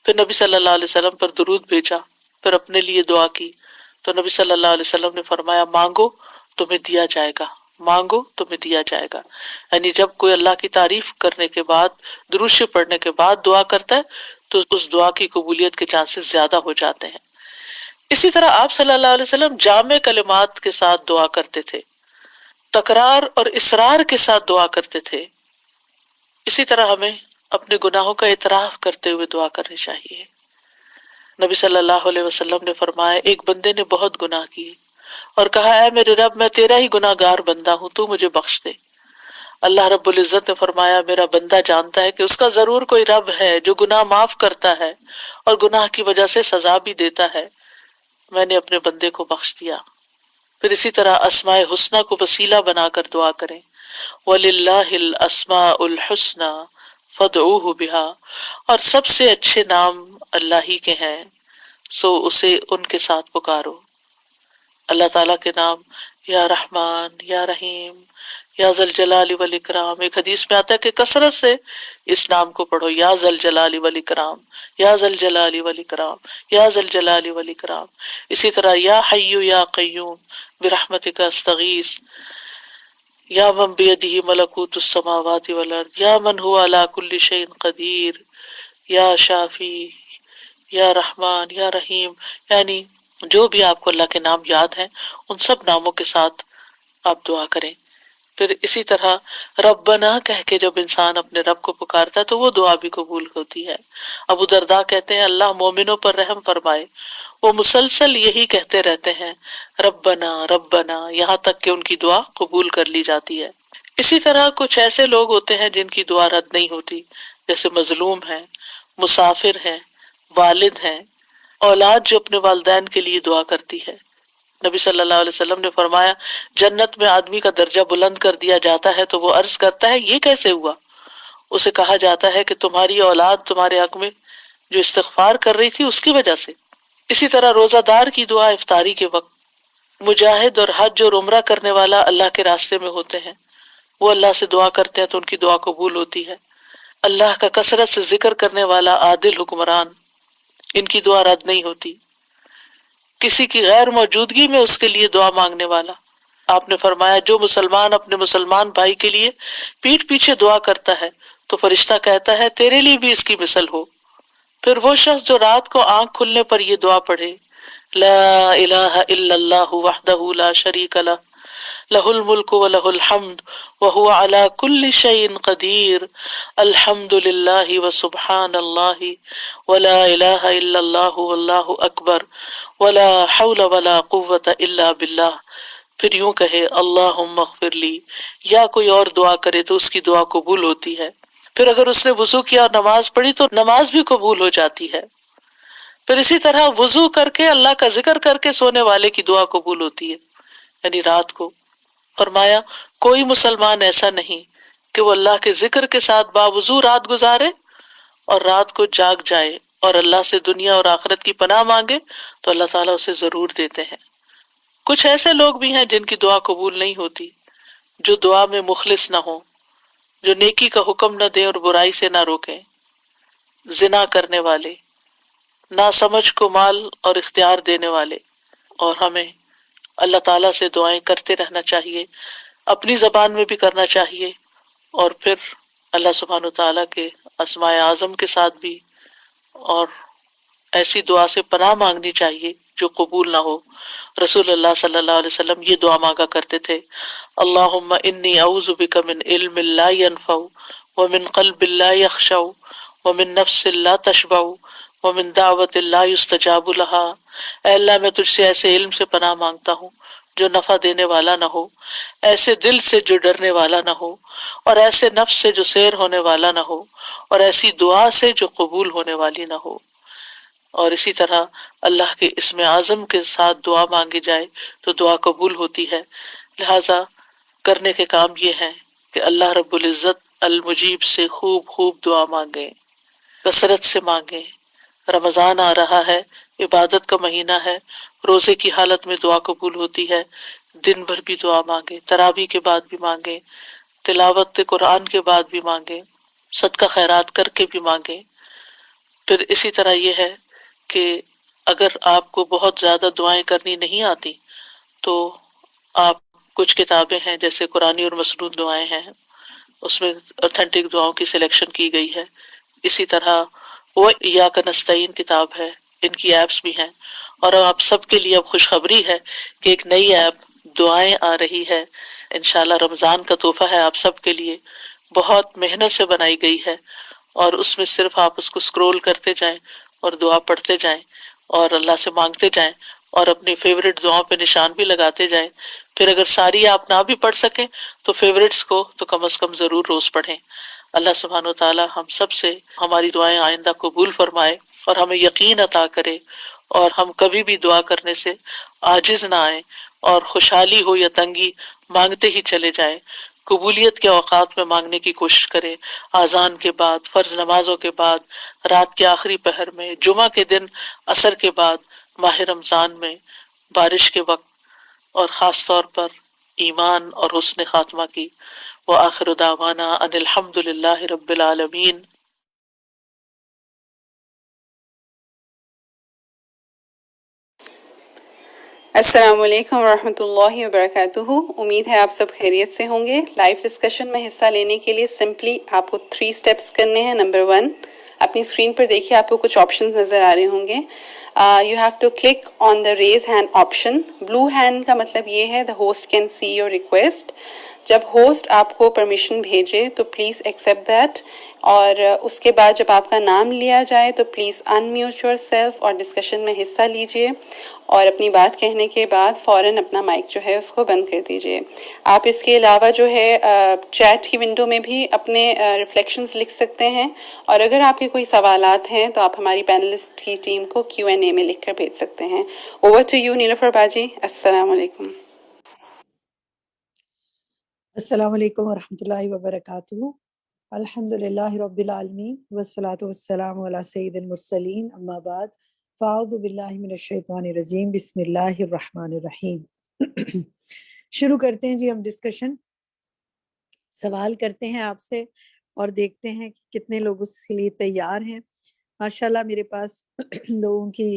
پھر نبی صلی اللہ علیہ وسلم پر درود بھیجا، پھر اپنے لیے دعا کی۔ تو نبی صلی اللہ علیہ وسلم نے فرمایا مانگو تمہیں دیا جائے گا، مانگو تمہیں دیا جائے گا۔ یعنی جب کوئی اللہ کی تعریف کرنے کے بعد، درود شریف پڑھنے کے بعد دعا کرتا ہے تو اس دعا کی قبولیت کے چانسز زیادہ ہو جاتے ہیں۔ اسی طرح آپ صلی اللہ علیہ وسلم جامع کلمات کے ساتھ دعا کرتے تھے، تکرار اور اصرار کے ساتھ دعا کرتے تھے۔ اسی طرح ہمیں اپنے گناہوں کا اعتراف کرتے ہوئے دعا کرنی چاہیے۔ نبی صلی اللہ علیہ وسلم نے فرمایا ایک بندے نے بہت گناہ کیے اور کہا اے میرے رب میں تیرا ہی گناہ گار بندہ ہوں، تو مجھے بخش دے۔ اللہ رب العزت نے فرمایا میرا بندہ جانتا ہے کہ اس کا ضرور کوئی رب ہے جو گناہ معاف کرتا ہے اور گناہ کی وجہ سے سزا بھی دیتا ہے، میں نے اپنے بندے کو بخش دیا۔ پھر اسی طرح اسماء حسنہ کو وسیلہ بنا کر دعا کریں، وَلِلَّهِ الْأَسْمَاءُ الْحُسْنَى فَادْعُوهُ بِهَا، اور سب سے اچھے نام اللہ ہی کے ہیں سو اسے ان کے ساتھ پکارو۔ اللہ تعالیٰ کے نام یا رحمان، یا رحیم، یا ذل جلال والاکرام، ایک حدیث میں آتا ہے کہ کثرت سے اس نام کو پڑھو، یا ذل جلال والاکرام، یا ذل جلال والاکرام، یا ذل جلال والاکرام۔ اسی طرح یا حی یا قیوم برحمتک استغیث، یا من بیدہ ملکوت السماوات والارض یا من هو علی کل شیء قدیر یا شافی یا رحمان یا رحیم، یعنی جو بھی آپ کو اللہ کے نام یاد ہیں ان سب ناموں کے ساتھ آپ دعا کریں۔ پھر اسی طرح ربنا کہہ کے جب انسان اپنے رب کو پکارتا ہے تو وہ دعا بھی قبول ہوتی ہے۔ ابو درداء کہتے ہیں اللہ مومنوں پر رحم فرمائے، وہ مسلسل یہی کہتے رہتے ہیں ربنا ربنا، یہاں تک کہ ان کی دعا قبول کر لی جاتی ہے۔ اسی طرح کچھ ایسے لوگ ہوتے ہیں جن کی دعا رد نہیں ہوتی، جیسے مظلوم ہیں، مسافر ہیں، والد ہیں، اولاد جو اپنے والدین کے لیے دعا کرتی ہے۔ نبی صلی اللہ علیہ وسلم نے فرمایا جنت میں آدمی کا درجہ بلند کر دیا جاتا ہے تو وہ عرض کرتا ہے یہ کیسے ہوا؟ اسے کہا جاتا ہے کہ تمہاری اولاد تمہارے حق میں جو استغفار کر رہی تھی اس کی وجہ سے۔ اسی طرح روزہ دار کی دعا افطاری کے وقت، مجاہد اور حج اور عمرہ کرنے والا اللہ کے راستے میں ہوتے ہیں، وہ اللہ سے دعا کرتے ہیں تو ان کی دعا قبول ہوتی ہے۔ اللہ کا کثرت سے ذکر کرنے والا عادل حکمران، ان کی دعا رد نہیں ہوتی۔ کسی کی غیر موجودگی میں اس کے لیے دعا مانگنے والا، آپ نے فرمایا جو مسلمان اپنے مسلمان بھائی کے لیے پیٹھ پیچھے دعا کرتا ہے تو فرشتہ کہتا ہے تیرے لیے بھی اس کی مثل ہو۔ پھر وہ شخص جو رات کو آنکھ کھلنے پر یہ دعا پڑھے لا الہ الا اللہ وحدہ لا شریک لہ لہ الملک ولہ الحمد وہو علی کل شیء قدیر الحمد للہ وسبحان اللہ ولا الہ الا اللہ واللہ اکبر ولا حول ولا قوة الا باللہ، پھر یوں کہے اللہم اغفر لی، یا کوئی اور دعا کرے تو اس کی دعا قبول ہوتی ہے۔ پھر اگر اس نے وضو کیا اور نماز پڑھی تو نماز بھی قبول ہو جاتی ہے۔ پھر اسی طرح وضو کر کے اللہ کا ذکر کر کے سونے والے کی دعا قبول ہوتی ہے، یعنی رات کو۔ فرمایا کوئی مسلمان ایسا نہیں کہ وہ اللہ کے ذکر کے ساتھ باوضو رات گزارے اور رات کو جاگ جائے اور اللہ سے دنیا اور آخرت کی پناہ مانگے تو اللہ تعالیٰ اسے ضرور دیتے ہیں۔ کچھ ایسے لوگ بھی ہیں جن کی دعا قبول نہیں ہوتی، جو دعا میں مخلص نہ ہوں، جو نیکی کا حکم نہ دیں اور برائی سے نہ روکیں، زنا کرنے والے، ناسمجھ کو مال اور اختیار دینے والے۔ اور ہمیں اللہ تعالیٰ سے دعائیں کرتے رہنا چاہیے، اپنی زبان میں بھی کرنا چاہیے، اور پھر اللہ سبحانہ وتعالیٰ کے اسماء اعظم کے ساتھ بھی، اور ایسی دعا سے پناہ مانگنی چاہیے جو قبول نہ ہو۔ رسول اللہ صلی اللہ علیہ وسلم یہ دعا مانگا کرتے تھے اللہم انی اعوذ بک من علم لا ینفع ومن قلب لا یخشع ومن نفس لا تشبع ومن دعوت لا یستجاب لها، اے اللہ میں تجھ سے ایسے علم سے پناہ مانگتا ہوں جو نفع دینے والا نہ ہو، ایسے دل سے جو ڈرنے والا نہ ہو، اور ایسے نفس سے جو سیر ہونے والا نہ ہو، اور ایسی دعا سے جو قبول ہونے والی نہ ہو۔ اور اسی طرح اللہ کے اسم اعظم کے ساتھ دعا مانگی جائے تو دعا قبول ہوتی ہے۔ لہٰذا کرنے کے کام یہ ہیں کہ اللہ رب العزت المجیب سے خوب خوب دعا مانگیں، کثرت سے مانگیں۔ رمضان آ رہا ہے، عبادت کا مہینہ ہے، روزے کی حالت میں دعا قبول ہوتی ہے، دن بھر بھی دعا مانگیں، تراویح کے بعد بھی مانگیں، تلاوت قرآن کے بعد بھی مانگیں، صدقہ خیرات کر کے بھی مانگیں۔ پھر اسی طرح یہ ہے کہ اگر آپ کو بہت زیادہ دعائیں کرنی نہیں آتی تو آپ کچھ کتابیں ہیں جیسے قرآنی اور مسنون دعائیں ہیں، اس میں اوتھینٹک دعاؤں کی سلیکشن کی گئی ہے۔ اسی طرح وہ ایاک نستعین کتاب ہے، ان کی ایپس بھی ہیں، اور آپ سب کے لیے اب خوشخبری ہے کہ ایک نئی ایپ دعائیں آ رہی ہے، انشاءاللہ رمضان کا تحفہ ہے آپ سب کے لیے، بہت محنت سے بنائی گئی ہے، اور اس میں صرف آپ اس کو سکرول کرتے جائیں اور دعا پڑھتے جائیں اور اللہ سے مانگتے جائیں اور اپنی فیوریٹ دعاؤں پہ نشان بھی لگاتے جائیں۔ پھر اگر ساری آپ نہ بھی پڑھ سکیں تو فیوریٹس کو تو کم از کم ضرور روز پڑھیں۔ اللہ سبحانہ وتعالی ہم سب سے ہماری دعائیں آئندہ قبول فرمائے اور ہمیں یقین عطا کرے، اور ہم کبھی بھی دعا کرنے سے عاجز نہ آئیں، اور خوشحالی ہو یا تنگی مانگتے ہی چلے جائیں۔ قبولیت کے اوقات میں مانگنے کی کوشش کریں، اذان کے بعد، فرض نمازوں کے بعد، رات کے آخری پہر میں، جمعہ کے دن عصر کے بعد، ماہ رمضان میں، بارش کے وقت، اور خاص طور پر ایمان اور حسن خاتمہ کی۔ وآخر دعوانا ان الحمد للہ رب العالمین۔ السلام علیکم ورحمۃ اللہ وبرکاتہ. امید ہے آپ سب خیریت سے ہوں گے. لائیو ڈسکشن میں حصہ لینے کے لیے سمپلی آپ کو 3 اسٹیپس کرنے ہیں. نمبر 1، اپنی اسکرین پر دیکھیے آپ کو کچھ آپشنز نظر آ رہے ہوں گے. You have to click on the raise hand option. Blue hand کا مطلب یہ ہے the host can see your request. جب ہوسٹ آپ کو پرمیشن بھیجے تو پلیز ایکسیپٹ دیٹ، اور اس کے بعد جب آپ کا نام لیا جائے تو پلیز انمیوٹ یور سیلف اور ڈسکشن میں حصہ لیجئے، اور اپنی بات کہنے کے بعد فوراً اپنا مائک جو ہے اس کو بند کر دیجئے. آپ اس کے علاوہ جو ہے چیٹ کی ونڈو میں بھی اپنے ریفلیکشنز لکھ سکتے ہیں، اور اگر آپ کے کوئی سوالات ہیں تو آپ ہماری پینلسٹ کی ٹیم کو Q&A میں لکھ کر بھیج سکتے ہیں. اوور ٹو یو نیلوفر باجی. السلام علیکم. السلام علیکم ورحمۃ اللہ وبرکاتہ. الحمد للہ رب العالمین والصلاة والسلام علی سید المرسلین، اما بعد فاعوذ باللہ من الشیطان الرجیم، بسم اللہ الرحمن الرحیم. شروع کرتے ہیں جی ہم ڈسکشن. سوال کرتے ہیں آپ سے اور دیکھتے ہیں کہ کتنے لوگ اس کے لیے تیار ہیں. ماشاءاللہ میرے پاس لوگوں کی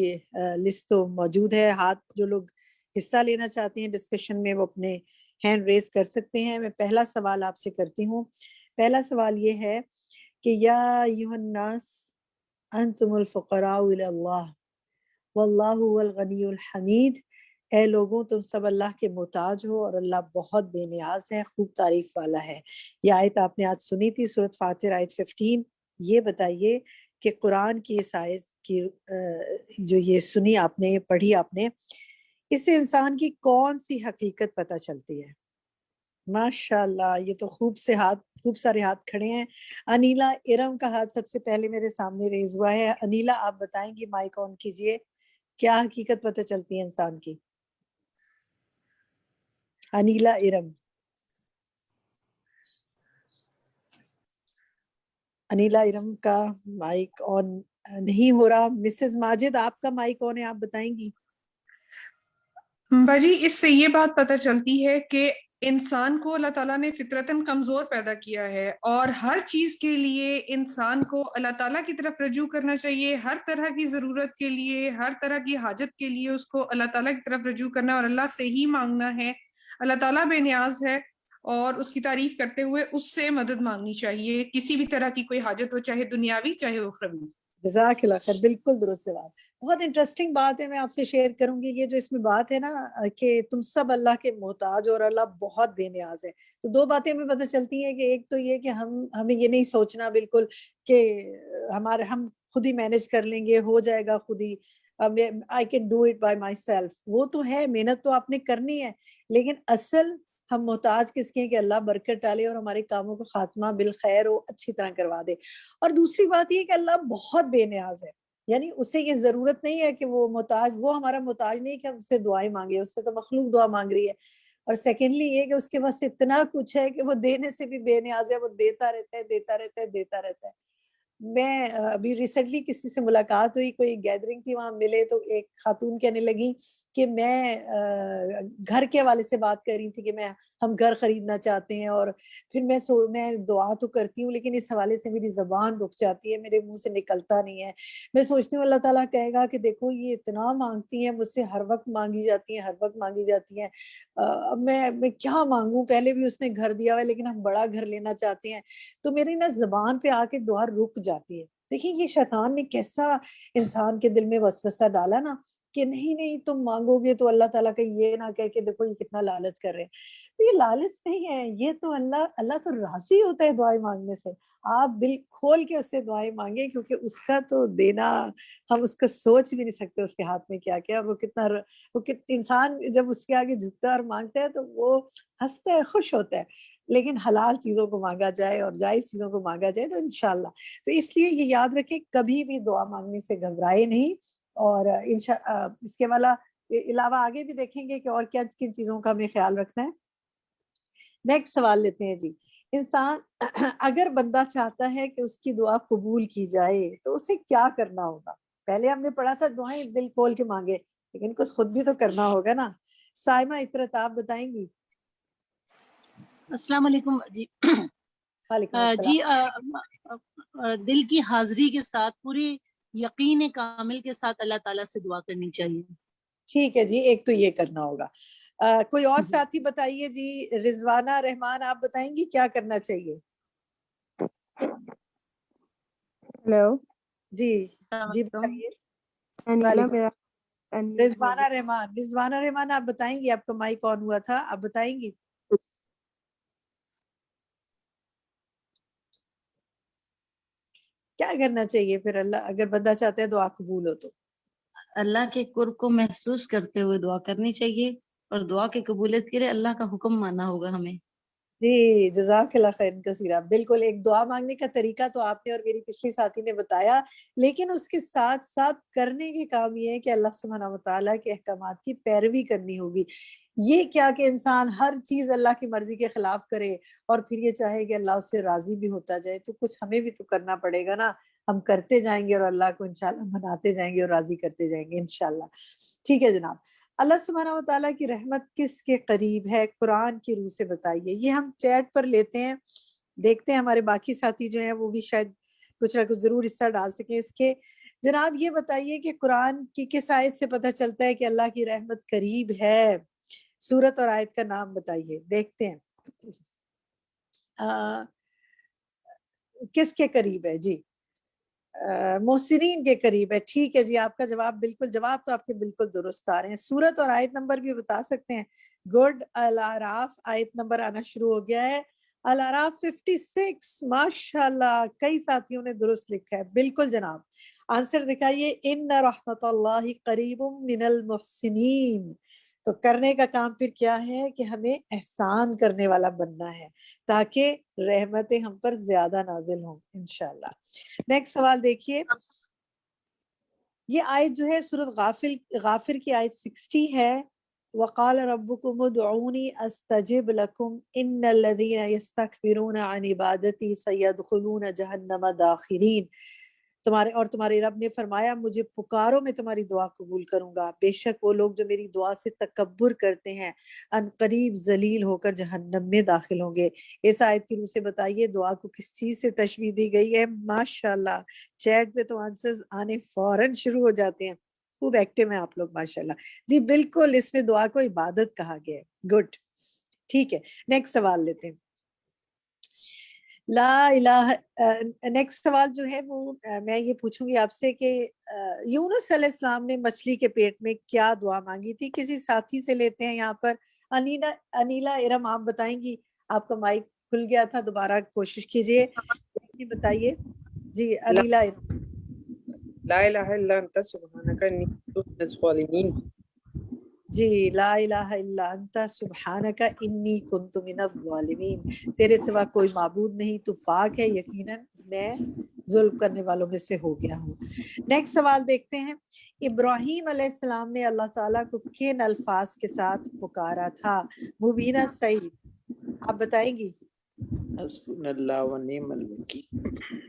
لسٹ تو موجود ہے. ہاتھ جو لوگ حصہ لینا چاہتے ہیں ڈسکشن میں وہ اپنے ہینڈ ریز کر سکتے ہیں. میں پہلا سوال آپ سے کرتی ہوں. پہلا سوال یہ ہے کہ یا ایھا الناس انتم الفقراء الی اللہ واللہ هو الغنی الحمید. اے لوگوں تم سب اللہ کے محتاج ہو اور اللہ بہت بے نیاز ہے، خوب تعریف والا ہے. یہ آیت آپ نے آج سنی تھی، سورۃ فاتر آیت 15. یہ بتائیے کہ قرآن کی اس آیت کی جو یہ سنی آپ نے، پڑھی آپ نے، اس سے انسان کی کون سی حقیقت پتہ چلتی ہے؟ ماشاءاللہ یہ تو خوب سارے ہاتھ کھڑے ہیں. انیلا ارم کا ہاتھ سب سے پہلے میرے سامنے ریز ہوا ہے. انیلا آپ بتائیں گی، مائک آن کیجئے، کیا حقیقت پتہ چلتی ہے انسان کی؟ انیلا ارم. انیلا ارم کا مائک آن نہیں ہو رہا. مسز ماجد آپ کا مائک آن ہے، آپ بتائیں گی. باجی اس سے یہ بات پتہ چلتی ہے کہ انسان کو اللہ تعالیٰ نے فطرتاً کمزور پیدا کیا ہے، اور ہر چیز کے لیے انسان کو اللہ تعالیٰ کی طرف رجوع کرنا چاہیے. ہر طرح کی ضرورت کے لیے، ہر طرح کی حاجت کے لیے اس کو اللہ تعالیٰ کی طرف رجوع کرنا اور اللہ سے ہی مانگنا ہے. اللہ تعالیٰ بے نیاز ہے اور اس کی تعریف کرتے ہوئے اس سے مدد مانگنی چاہیے، کسی بھی طرح کی کوئی حاجت ہو، چاہے دنیاوی چاہے اخروی. جزاک اللہ خیر، بالکل درست بات. بہت انٹرسٹنگ بات ہے، میں آپ سے شیئر کروں گی. یہ جو اس میں بات ہے نا کہ تم سب اللہ کے محتاج اور اللہ بہت بے نیاز ہے، تو دو باتیں ہمیں پتہ چلتی ہیں کہ ایک تو یہ کہ ہمیں یہ نہیں سوچنا بالکل کہ ہم خود ہی مینج کر لیں گے، ہو جائے گا خود ہی، I can do it by myself. وہ تو ہے، محنت تو آپ نے کرنی ہے، لیکن اصل ہم محتاج کس کے ہیں کہ اللہ برکت ڈالے اور ہمارے کاموں کو خاتمہ بالخیر ہو، اچھی طرح کروا دے. اور دوسری بات یہ کہ اللہ بہت بے نیاز ہے، یعنی اسے یہ ضرورت نہیں ہے کہ وہ ہمارا محتاج نہیں کہ ہم اس سے دعائیں مانگے، اس سے تو مخلوق دعا مانگ رہی ہے. اور سیکنڈلی یہ کہ اس کے پاس اتنا کچھ ہے کہ وہ دینے سے بھی بے نیاز ہے، وہ دیتا رہتا ہے، دیتا رہتا ہے، دیتا رہتا ہے. میں ابھی ریسنٹلی کسی سے ملاقات ہوئی، کوئی گیدرنگ تھی، وہاں ملے تو ایک خاتون کہنے لگی کہ میں گھر کے حوالے سے بات کر رہی تھی کہ ہم گھر خریدنا چاہتے ہیں، اور پھر میں دعا تو کرتی ہوں لیکن اس حوالے سے میری زبان رک جاتی ہے، میرے منہ سے نکلتا نہیں ہے. میں سوچتی ہوں اللہ تعالیٰ کہے گا کہ دیکھو یہ اتنا مانگتی ہیں مجھ سے، ہر وقت مانگی جاتی ہیں، ہر وقت مانگی جاتی ہیں، اب میں کیا مانگوں؟ پہلے بھی اس نے گھر دیا ہوا ہے لیکن ہم بڑا گھر لینا چاہتے ہیں. تو میری نا زبان پہ آ کے دعا رک جاتی ہے. دیکھیں یہ شیطان نے کیسا انسان کے دل میں وسوسہ ڈالا نا کہ نہیں تم مانگو گے تو اللہ تعالیٰ کا یہ نہ کہہ کہ دیکھو یہ کتنا لالچ کر رہے ہیں. تو یہ لالچ نہیں ہے، یہ تو اللہ تو راضی ہوتا ہے دعائیں مانگنے سے. آپ دل کھول کے اس سے دعائیں مانگیں، کیونکہ اس کا تو دینا ہم اس کا سوچ بھی نہیں سکتے، اس کے ہاتھ میں کیا کیا. وہ انسان جب اس کے آگے جھکتا ہے اور مانگتا ہے تو وہ ہنستا ہے، خوش ہوتا ہے. لیکن حلال چیزوں کو مانگا جائے اور جائز چیزوں کو مانگا جائے تو انشاءاللہ. تو اس لیے یہ یاد رکھیں کبھی بھی دعا مانگنے سے گھبرائے نہیں. اور اس کے علاوہ آگے بھی دیکھیں گے کہ اور کیا کن چیزوں کا ہمیں خیال رکھنا ہے. نیکسٹ سوال لیتے ہیں جی. انسان اگر بندہ چاہتا ہے کہ اس کی دعا قبول کی جائے تو اسے کیا کرنا ہوگا؟ پہلے ہم نے پڑھا تھا دعائیں دل کھول کے مانگے، لیکن کچھ خود بھی تو کرنا ہوگا نا. سائمہ اطرت آپ بتائیں گی. السلام علیکم جی. جی دل کی حاضری کے ساتھ، پوری یقین کامل کے ساتھ اللہ تعالیٰ سے دعا کرنی چاہیے. ٹھیک ہے جی، ایک تو یہ کرنا ہوگا. کوئی اور ساتھی بتائیے جی. رضوانہ رحمان آپ بتائیں گی کیا کرنا چاہیے؟ ہیلو جی جی بتائیے. رضوانہ رحمان آپ بتائیں گی، آپ کا مائک آن ہوا تھا، آپ بتائیں گی. کیا کرنا چاہیے پھر اللہ اگر بندہ چاہتا ہے دعا قبول ہو تو؟ اللہ کے قرب کو محسوس کرتے ہوئے دعا کرنی چاہیے، اور دعا کی قبولیت کے لیے اللہ کا حکم ماننا ہوگا ہمیں. جی جزاک اللہ خیر کثیرہ. بالکل ایک دعا مانگنے کا طریقہ تو آپ نے اور میری پچھلی ساتھی نے بتایا، لیکن اس کے ساتھ ساتھ کرنے کے کام یہ ہے کہ اللہ سبحانہ وتعالیٰ کے احکامات کی پیروی کرنی ہوگی. یہ کیا کہ انسان ہر چیز اللہ کی مرضی کے خلاف کرے اور پھر یہ چاہے کہ اللہ اس سے راضی بھی ہوتا جائے، تو کچھ ہمیں بھی تو کرنا پڑے گا نا. ہم کرتے جائیں گے اور اللہ کو انشاءاللہ مناتے جائیں گے اور راضی کرتے جائیں گے انشاءاللہ. ٹھیک ہے جناب. اللہ سبحانہ وتعالیٰ کی رحمت کس کے قریب ہے قرآن کی روح سے بتائیے. یہ ہم چیٹ پر لیتے ہیں، دیکھتے ہیں ہمارے باقی ساتھی جو ہیں وہ بھی شاید کچھ نہ کچھ ضرور حصہ ڈال سکیں اس کے. جناب یہ بتائیے کہ قرآن کی کس آیت سے پتہ چلتا ہے کہ اللہ کی رحمت قریب ہے؟ سورت اور آیت کا نام بتائیے، دیکھتے ہیں کس کے قریب ہے. جی محسنین کے قریب ہے. ٹھیک ہے جی، آپ کا جواب بالکل، جواب تو آپ کے بالکل درست آ رہے ہیں. سورت اور آیت نمبر بھی بتا سکتے ہیں؟ گڈ. الاعراف آیت نمبر آنا شروع ہو گیا ہے. الاعراف 56. ماشاءاللہ کئی ساتھیوں نے درست لکھا ہے. بالکل جناب. آنسر دکھائیے. ان رحمت اللہ قریب من المحسنین. تو کرنے کا کام پھر کیا ہے کہ ہمیں احسان کرنے والا بننا ہے تاکہ رحمتیں ہم پر زیادہ نازل ہوں انشاءاللہ. نیکسٹ سوال دیکھیے. یہ آیت جو ہے سورۃ غافر کی آیت 60 ہے. وقال ربکم ادعونی استجب لکم ان الذین یستکبرون عن عبادتی سیدخلون جہنم داخرین. تمہارے رب نے فرمایا مجھے پکارو میں تمہاری دعا قبول کروں گا، بے شک وہ لوگ جو میری دعا سے تکبر کرتے ہیں ان قریب ذلیل ہو کر جہنم میں داخل ہوں گے. اس آیت کی روح سے بتائیے دعا کو کس چیز سے تشبیہ دی گئی ہے؟ ماشاءاللہ چیٹ پہ تو آنسرز آنے فوراً شروع ہو جاتے ہیں. خوب ایکٹیو ہیں آپ لوگ ماشاءاللہ. جی بالکل اس میں دعا کو عبادت کہا گیا ہے. گڈ. ٹھیک ہے نیکسٹ سوال لیتے ہیں. لا الہ نیکسٹ سوال جو ہے وہ میں یہ پوچھوں گی آپ سے کہ یونس علیہ السلام نے مچھلی کے پیٹ میں کیا دعا مانگی تھی؟ کسی ساتھی سے لیتے ہیں یہاں پر. انیلا ارم آپ بتائیں گی. آپ کا مائک کھل گیا تھا، دوبارہ کوشش کیجئے. بتائیے جی انیلا. لا الہ الا انت سبحانک انی کنت من الظالمین. جی لا الہ الا انت سبحانک انی کنت من الظالمین. تیرے سوا کوئی معبود نہیں، تو پاک ہے، یقیناً میں ظلم کرنے والوں میں سے ہو گیا ہوں. نیکسٹ سوال دیکھتے ہیں. ابراہیم علیہ السلام نے اللہ تعالیٰ کو کن الفاظ کے ساتھ پکارا تھا؟ مبینہ سعید آپ بتائیں گی. حسبنا اللہ و نعم الوکیل.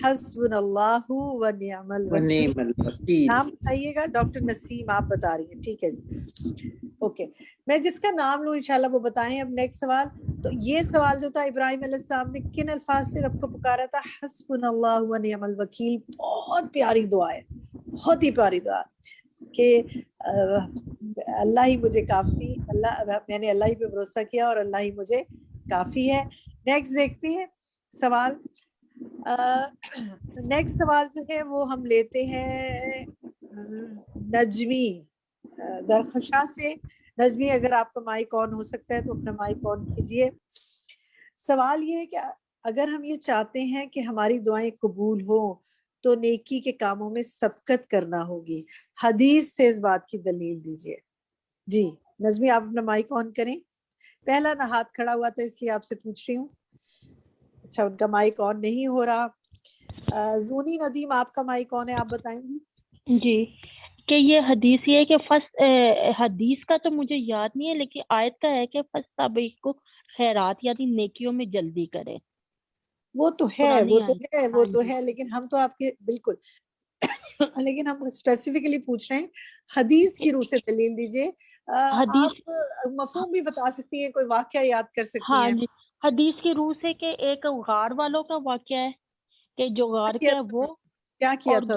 حسبنا اللہ و نعم الوکیل. نام بتائیے گا. ڈاکٹر نسیم آپ بتا رہی ہیں. ٹھیک ہے جی اوکے. میں جس کا نام لوں انشاءاللہ وہ بتائیں. اب نیکسٹ سوال. تو یہ سوال جو تھا ابراہیم علیہ السلام نے کن الفاظ سے رب کو پکارا تھا؟ حسبنا اللہ و نعم الوکیل. بہت پیاری دعا ہے، بہت ہی پیاری دعا کہ اللہ ہی مجھے کافی، میں نے اللہ ہی پہ بھروسہ کیا اور اللہ ہی مجھے کافی ہے. نیکسٹ دیکھتے ہیں سوال. نیکسٹ سوال جو ہے وہ ہم لیتے ہیں نجمی درخشاں سے. نجمی اگر آپ کا مائک آن ہو سکتا ہے تو اپنا مائک آن کیجئے. سوال یہ ہے کہ اگر ہم یہ چاہتے ہیں کہ ہماری دعائیں قبول ہوں تو نیکی کے کاموں میں سبقت کرنا ہوگی. حدیث سے اس بات کی دلیل دیجئے. جی نجمی آپ اپنا مائک آن کریں. پہلا نہ ہاتھ کھڑا ہوا تھا اس لیے آپ سے پوچھ رہی ہوں. اچھا ان کا مائک آن نہیں ہو رہا. زونی ندیم آپ کا مائک آن ہے، آپ بتائیں گی. جی کہ یہ حدیث یہ ہے کہ حدیث کا تو مجھے یاد نہیں ہے، لیکن آیت کا ہے کہ فاستبقوا کو خیرات یعنی نیکیوں میں جلدی کرے. وہ تو ہے لیکن ہم تو آپ کے بالکل لیکن ہم اسپیسیفکلی پوچھ رہے ہیں حدیث کی روح سے دلیل دیجئے. آپ مفہوم بھی بتا سکتی ہیں، کوئی واقعہ یاد کر سکتی ہیں؟ ہاں جی حدیث کی روح سے کہ ایک غار والوں کا واقعہ ہے کہ جو غار کے وہ کیا کیا تھا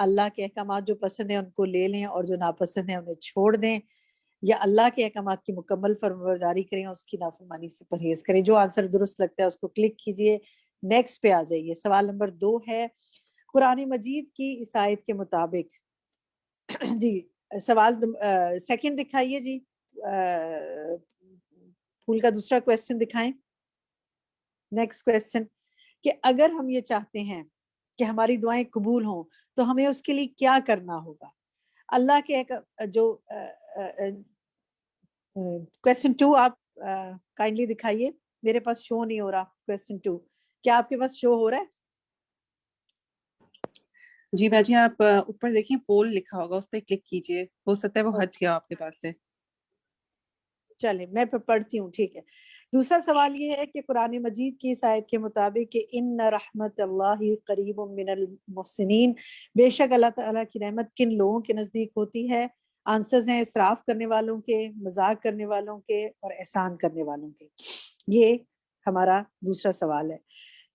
اللہ کے احکامات جو پسند ہیں ان کو لے لیں اور جو ناپسند ہیں انہیں چھوڑ دیں، یا اللہ کے احکامات کی مکمل فرمانبرداری کریں، اس کی نافرمانی سے پرہیز کریں. جو آنسر درست لگتا ہے اس کو کلک کیجئے، نیکسٹ پہ آ جائیے. سوال نمبر 2 ہے قرآن مجید کی اس آیت کے مطابق جی سوال سیکنڈ دکھائیے جی، پھول کا دوسرا کویسچن دکھائیں. نیکسٹ کویسچن کہ اگر ہم یہ چاہتے ہیں کہ ہماری دعائیں قبول ہوں تو ہمیں اس کے لیے کیا کرنا ہوگا؟ اللہ کے جو کویسچن 2 آپ کائنڈلی دکھائیے، میرے پاس شو نہیں ہو رہا. کویسچن 2 کیا آپ کے پاس شو ہو رہا ہے؟ جی باجی آپ اوپر دیکھیں پول لکھا ہوگا، اس پہ کلک کیجئے، ہو سکتا ہے وہ ہٹ گیا آپ کے پاس سے. چلیں میں پڑھتی ہوں، ٹھیک ہے. دوسرا سوال یہ ہے کہ قرآن مجید کی اس آیت کے مطابق کہ ان رحمت اللہ قریب من المحسنین، بے شک اللہ تعالیٰ کی رحمت کن لوگوں کے نزدیک ہوتی ہے؟ آنسرز ہیں اسراف کرنے والوں کے، مذاق کرنے والوں کے اور احسان کرنے والوں کے. یہ ہمارا دوسرا سوال ہے.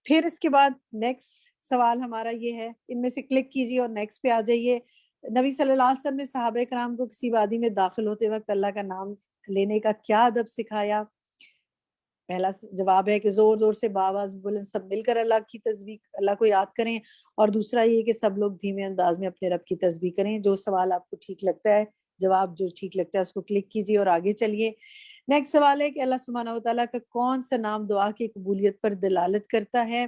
پھر اس کے بعد نیکسٹ سوال ہمارا یہ ہے، ان میں سے کلک کیجیے اور نیکسٹ پہ آ جائیے. نبی صلی اللہ علیہ وسلم نے صحابہ کرام کو کسی وادی میں داخل ہوتے وقت اللہ کا نام لینے کا کیا ادب سکھایا؟ پہلا جواب ہے کہ زور زور سے باواز بلند سب مل کر اللہ کی تسبیح، اللہ کو یاد کریں، اور دوسرا یہ کہ سب لوگ دھیمے انداز میں اپنے رب کی تسبیح کریں. جو سوال آپ کو ٹھیک لگتا ہے، جواب جو ٹھیک لگتا ہے اس کو کلک کیجیے اور آگے چلیے. نیکسٹ سوال ہے کہ اللہ سبحانہ و تعالیٰ کا کون سا نام دعا کی قبولیت پر دلالت کرتا ہے؟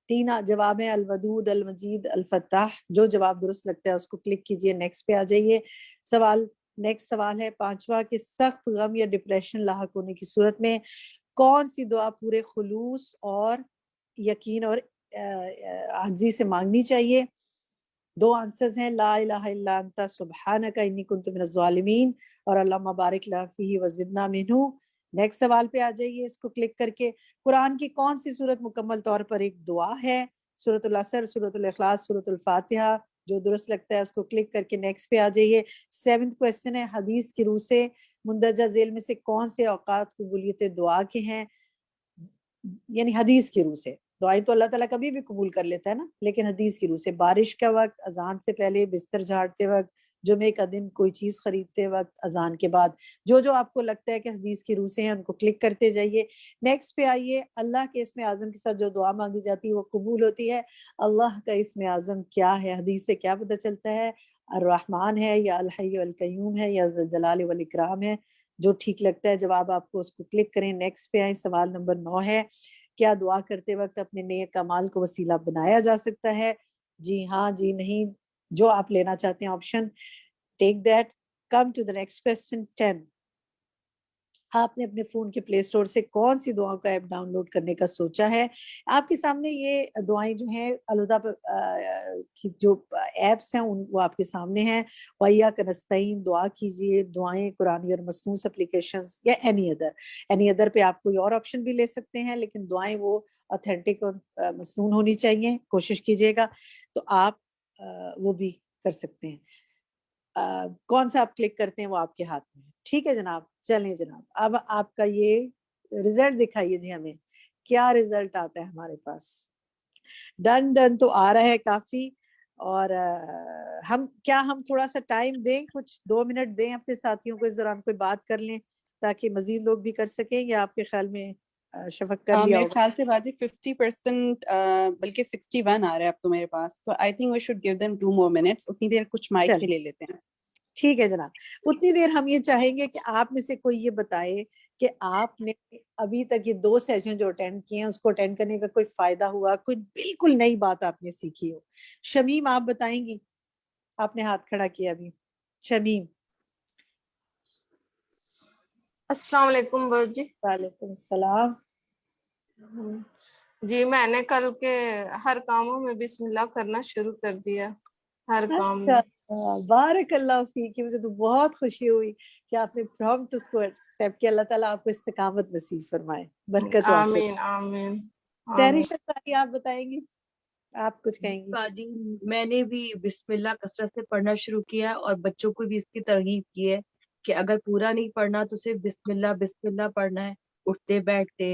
3 جواب ہیں، الودود، المجید، الفتاح. جو جواب درست لگتا ہے اس کو کلک کیجیے، نیکسٹ پہ آ جائیے. نیکسٹ سوال ہے 5واں کہ سخت غم یا ڈپریشن لاحق ہونے کی صورت میں کون سی دعا پورے خلوص اور یقین اور عاجزی سے مانگنی چاہیے؟ 2 آنسرز ہیں، لا الہ الا انت سبحانک انی کنت من الظالمین اور اللہم بارک لنا فیہ وزدنا منہ. نیکسٹ سوال پہ آ جائیے اس کو کلک کر کے. قرآن کی کون سی صورت مکمل طور پر ایک دعا ہے؟ سورۃ العصر، سورۃ الاخلاص، سورۃ الفاتحہ. جو درست لگتا ہے اس کو کلک کر کے نیکسٹ پہ آ جائیے. 7th کویسچن ہے، حدیث کی روح سے مندرجہ ذیل میں سے کون سے اوقات قبولیت دعا کے ہیں؟ یعنی حدیث کی روح سے دعائیں تو اللہ تعالیٰ کبھی بھی قبول کر لیتا ہے نا، لیکن حدیث کی روح سے بارش کا وقت، اذان سے پہلے، بستر جھاڑتے وقت، جمعے کا دن، کوئی چیز خریدتے وقت، اذان کے بعد. جو آپ کو لگتا ہے کہ حدیث کی روح سے ہیں ان کو کلک کرتے جائیے. نیکسٹ پہ آئیے. اللہ کے اسم اعظم کے ساتھ جو دعا مانگی جاتی ہے وہ قبول ہوتی ہے. اللہ کا اسم اعظم کیا ہے؟ حدیث سے کیا پتہ چلتا ہے؟ الرحمن ہے یا الحی والقیوم ہے یا ذوالجلال والاکرام ہے؟ جو ٹھیک لگتا ہے جواب آپ کو اس کو کلک کریں. نیکسٹ پہ آئیں. سوال نمبر 9 ہے، کیا دعا کرتے وقت اپنے نیک اعمال کو وسیلہ بنایا جا سکتا ہے؟ جی ہاں، جی نہیں، جو آپ لینا چاہتے ہیں option. Take that. Come to the next question 10. آپ نے اپنے فون کے پلے اسٹور سے کون سی دعاؤں کا ایپ ڈاؤن لوڈ کرنے کا سوچا ہے؟ آپ کے سامنے یہ دعائیں جو ہیں علیحدہ کی جو ایپس ہیں وہ آپ کے سامنے ہیں. وَإِيَّاكَ نَسْتَعِينُ دعا کیجئے، دعائیں قرآنی اور مصنوعی اپلیکیشنز یا اینی ادر پہ آپ کوئی اور آپشن بھی لے سکتے ہیں، لیکن دعائیں وہ اتھینٹک اور مصنوع ہونی چاہیے. کوشش کیجئے گا تو آپ وہ بھی کر سکتے ہیں. کون سا آپ کلک کرتے ہیں وہ آپ کے ہاتھ میں ہے. ٹھیک ہے جناب، چلیں جناب اب آپ کا یہ رزلٹ دکھائیے جی ہمیں کیا رزلٹ آتا ہے ہمارے پاس. ڈن تو آ رہا ہے کافی. اور ہم تھوڑا سا ٹائم دیں، کچھ 2 منٹ دیں اپنے ساتھیوں کو، اس دوران کوئی بات کر لیں تاکہ مزید لوگ بھی کر سکیں، یا آپ کے خیال میں شفق کر لیا میرے ہوگا؟ خیال سے باجی 50% بلکہ 61 آ رہا ہے اب تو میرے پاس. تو I think we should give them 2 more minutes. اتنی دیر کچھ مائک پہ لے لیتے ہیں. ٹھیک ہے جناب. اتنی دیر ہم یہ چاہیں گے کہ آپ میں سے کوئی یہ بتائے کہ آپ نے ابھی تک یہ 2 سیشن جو اٹینڈ کیے ہیں اس کو اٹینڈ کرنے کا کوئی فائدہ ہوا، کوئی بالکل نئی بات آپ نے سیکھی ہو. شمیم آپ بتائیں گی؟ آپ نے ہاتھ کھڑا کیا ابھی. شمیم. السلام علیکم بس جی. وعلیکم السلام. جی میں نے کل کے ہر کاموں میں بسم اللہ کرنا شروع کر دیا، ہر کام میں. بارک اللہ فیک. مجھے تو بہت خوشی ہوئی کہ آپ نے پرومپٹ اس کو ایکسیپٹ کیا. اللہ تعالیٰ آپ کو استقامت نصیب فرمائے، برکت ہو. آمین آمین. سحری شفاری آپ بتائیں گی؟ آپ کچھ کہیں گی؟ باجی میں نے بھی بسم اللہ کثرت سے پڑھنا شروع کیا اور بچوں کو بھی اس کی ترغیب کی ہے کہ اگر پورا نہیں پڑھنا تو صرف بسم اللہ پڑھنا ہے، اٹھتے بیٹھتے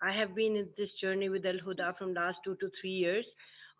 I have been in this journey with Al Huda from last 2 to 3 years.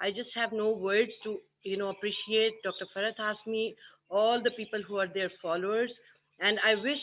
I just have no words to appreciate Dr. Farhat Hasmi, all the people who are their followers, and I wish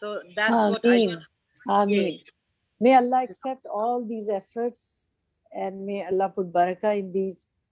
So that's what I Ameen. May Allah accept all these efforts and may Allah put barakah in these,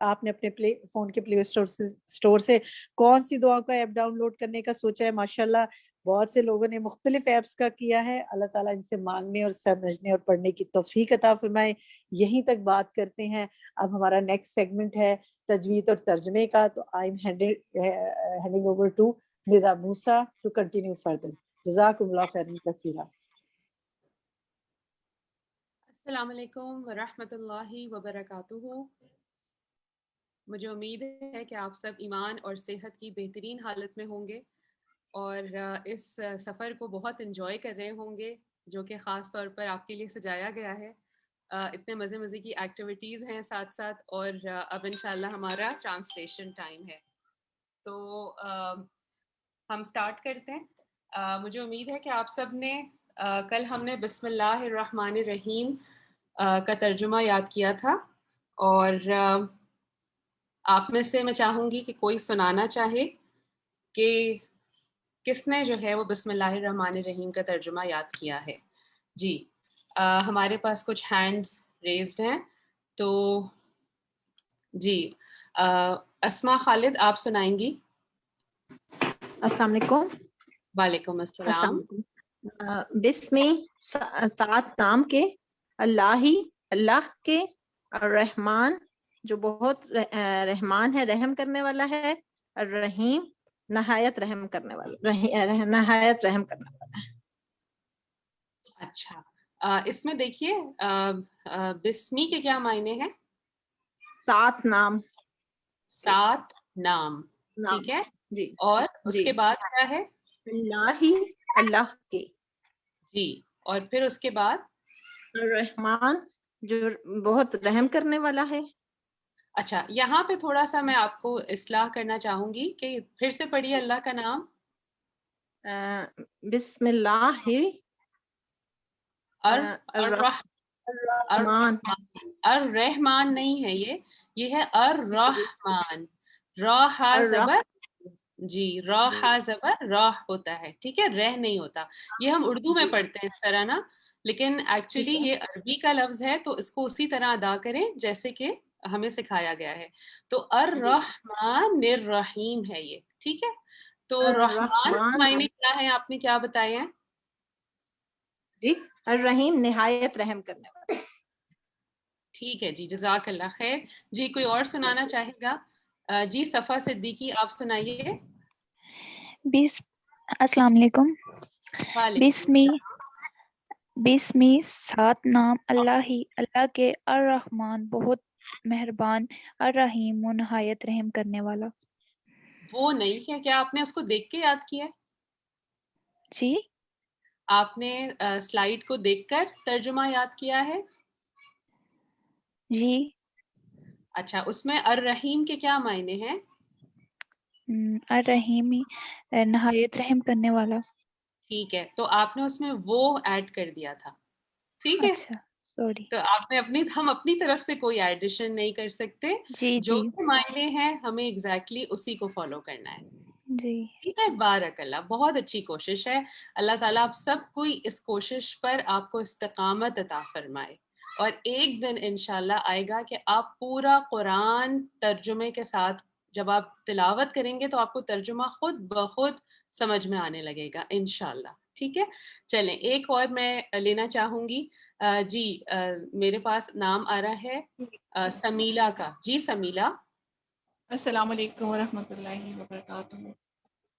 آپ نے اپنے فون کے پلے اسٹور سے کون سی دعا کا ایپ ڈاؤن لوڈ کرنے کا سوچا ہے؟ ماشاءاللہ بہت سے لوگوں نے مختلف ایپس کا کیا ہے. اللہ تعالیٰ ان سے مانگنے اور سمجھنے اور پڑھنے کی توفیق عطا فرمائے. یہیں تک بات کرتے ہیں. اب ہمارا نیکسٹ سیگمنٹ ہے تجوید اور ترجمے کا. تو I am handing over to Nida Musa to continue further. جزاکم اللہ خیرا کثیرا. السلام علیکم ورحمۃ اللہ وبرکاتہ. مجھے امید ہے کہ آپ سب ایمان اور صحت کی بہترین حالت میں ہوں گے اور اس سفر کو بہت انجوائے کر رہے ہوں گے جو کہ خاص طور پر آپ کے لیے سجایا گیا ہے. اتنے مزے کی ایکٹیویٹیز ہیں ساتھ ساتھ اور اب انشاءاللہ ہمارا ٹرانسلیشن ٹائم ہے. تو ہم سٹارٹ کرتے ہیں. مجھے امید ہے کہ آپ سب نے کل ہم نے بسم اللہ الرحمن الرحیم کا ترجمہ یاد کیا تھا اور آپ میں سے میں چاہوں گی کہ کوئی سنانا چاہے کہ کس نے جو ہے وہ بسم اللہ الرحمن الرحیم کا ترجمہ یاد کیا ہے. جی ہمارے پاس کچھ ہینڈز ریزڈ ہیں. تو جی اسما خالد آپ سنائیں گی. السلام علیکم. وعلیکم السلام. بسمی 7 نام کے اللہ کے الرحمن جو بہت رحمان ہے رحم کرنے والا ہے. الرحیم نہایت رحم کرنے والا ہے. اچھا اس میں دیکھیے بسمی کے کیا معنی ہیں؟ 7 نام. 7 نام ٹھیک ہے جی. اور اس کے بعد کیا ہے؟ اللہ کے. جی اور پھر اس کے بعد الرحمن جو بہت رحم کرنے والا ہے. اچھا یہاں پہ تھوڑا سا میں آپ کو اصلاح کرنا چاہوں گی کہ پھر سے پڑھیے اللہ کا نام. بسم اللہ الرحمن نہیں ہے یہ ہے الرحمن. راہ زبر جی راہ زبر راہ ہوتا ہے ٹھیک ہے رہ نہیں ہوتا. یہ ہم اردو میں پڑھتے ہیں اس طرح نا لیکن ایکچولی یہ عربی کا لفظ ہے تو اس کو اسی طرح ادا کریں جیسے کہ ہمیں سکھایا گیا ہے. تو الرحمن الرحیم ہے یہ ٹھیک ہے. تو رحمان معنی کیا ہے آپ نے کیا بتایا ہے؟ جی الرحیم نہایت رحم کرنے والا. ٹھیک ہے جی جزاک اللہ خیر. جی کوئی اور سنانا چاہے گا؟ جی صفا صدیقی آپ سنائیے. السلام علیکم. بسمی 7 نام اللہ کے الرحمن بہت مہربان الرحیم و نہایت رحم کرنے والا. وہ نہیں ہے کیا آپ نے اس کو دیکھ کے یاد کیا؟ جی آپ نے سلائیڈ کو دیکھ کر ترجمہ یاد کیا ہے؟ جی. اچھا اس میں الرحیم کے کیا معنی ہیں؟ الرحیم نہایت رحم کرنے والا. ٹھیک ہے تو آپ نے اس میں وہ ایڈ کر دیا تھا ٹھیک ہے. اچھا سوری. تو آپ نے ہم اپنی طرف سے کوئی ایڈیشن نہیں کر سکتے. جی جو معنی ہیں ہمیں ایگزیکٹلی اسی کو فالو کرنا ہے. جی ٹھیک ہے بارک اللہ بہت اچھی کوشش ہے. اللہ تعالیٰ آپ سب کوئی اس کوشش پر آپ کو استقامت عطا فرمائے اور ایک دن انشاءاللہ آئے گا کہ آپ پورا قرآن ترجمے کے ساتھ جب آپ تلاوت کریں گے تو آپ کو ترجمہ خود بخود سمجھ میں آنے لگے گا انشاءاللہ. ٹھیک ہے چلیں ایک اور میں لینا چاہوں گی. جی میرے پاس نام آ رہا ہے سمیلا کا. جی سمیلا. السلام علیکم ورحمۃ اللہ وبرکاتہ.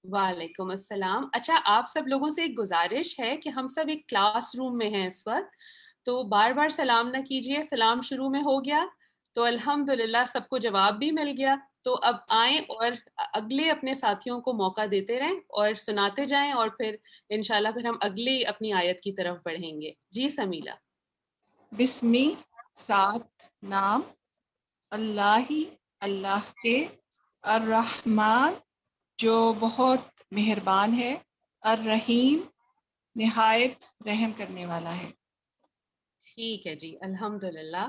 وعلیکم السلام. اچھا آپ سب لوگوں سے ایک گزارش ہے کہ ہم سب ایک کلاس روم میں ہیں اس وقت تو بار بار سلام نہ کیجیے. سلام شروع میں ہو گیا تو الحمدللہ سب کو جواب بھی مل گیا. تو اب آئیں اور اگلے اپنے ساتھیوں کو موقع دیتے رہیں اور سناتے جائیں اور پھر انشاءاللہ پھر ہم اگلی اپنی آیت کی طرف بڑھیں گے. جی سمیلا. بسمی 7 نام اللہ کے الرحمن جو بہت مہربان ہے الرحیم نہایت رحم کرنے والا ہے. ٹھیک ہے جی الحمدللہ.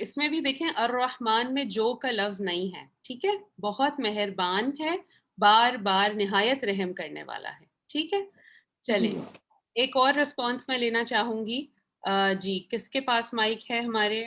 اس میں بھی دیکھیں الرحمن میں جو کا لفظ نہیں ہے ٹھیک ہے. بہت مہربان ہے بار بار نہایت رحم کرنے والا ہے. ٹھیک ہے چلیں ایک اور رسپانس میں لینا چاہوں گی. جی کس کے پاس مائک ہے؟ ہمارے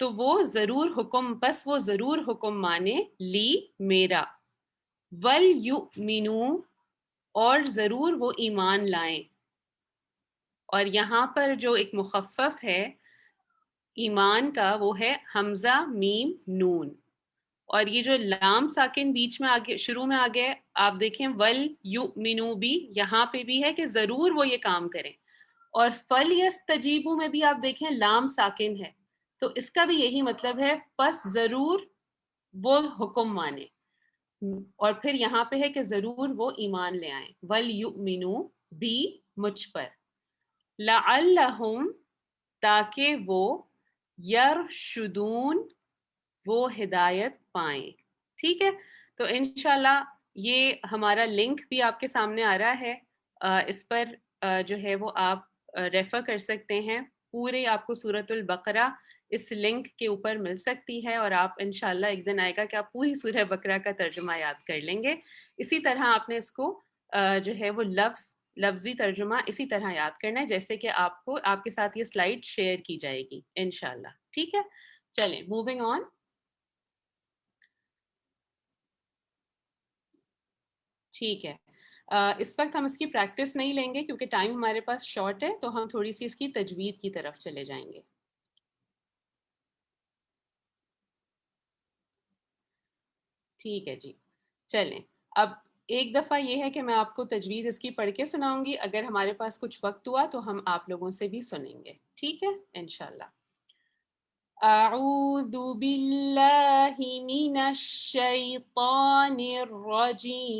تو وہ ضرور حکم پس وہ ضرور حکم مانے لی میرا، وَلْيُؤْمِنُوا اور ضرور وہ ایمان لائیں. اور یہاں پر جو ایک مخفف ہے ایمان کا وہ ہے حمزہ میم نون، اور یہ جو لام ساکن بیچ میں آگے شروع میں آگے آپ دیکھیں وَلْيُؤْمِنُوا بھی یہاں پہ بھی ہے کہ ضرور وہ یہ کام کریں، اور فَلْيَسْتَجِیبُوا میں بھی آپ دیکھیں لام ساکن ہے، تو اس کا بھی یہی مطلب ہے پس ضرور وہ حکم مانے. اور پھر یہاں پہ ہے کہ ضرور وہ ایمان لے آئیں، وَلْيُؤْمِنُوا بھی مجھ پر، لَعَلَّهُمْ تاکہ وہ یرشدون وہ ہدایت پائیں. ٹھیک ہے، تو انشاءاللہ یہ ہمارا لنک بھی آپ کے سامنے آ رہا ہے، اس پر جو ہے وہ آپ ریفر کر سکتے ہیں. پورے آپ کو سورۃ البقرہ اس لنک کے اوپر مل سکتی ہے، اور آپ انشاءاللہ ایک دن آئے گا کہ آپ پوری سورہ بقرہ کا ترجمہ یاد کر لیں گے. اسی طرح آپ نے اس کو جو ہے وہ لفظی ترجمہ اسی طرح یاد کرنا ہے جیسے کہ آپ کو آپ کے ساتھ یہ سلائیڈ شیئر کی جائے گی انشاءاللہ. ٹھیک ہے، چلیں موونگ آن. ٹھیک ہے، اس وقت ہم اس کی پریکٹس نہیں لیں گے کیونکہ ٹائم ہمارے پاس شارٹ ہے، تو ہم تھوڑی سی اس کی تجوید کی طرف چلے جائیں گے. ٹھیک ہے جی، چلیں اب ایک دفعہ یہ ہے کہ میں آپ کو تجوید اس کی پڑھ کے سناؤں گی، اگر ہمارے پاس کچھ وقت ہوا تو ہم آپ لوگوں سے بھی سنیں گے. ٹھیک ہے انشاءاللہ. اعوذ باللہ من الشیطان الرجیم،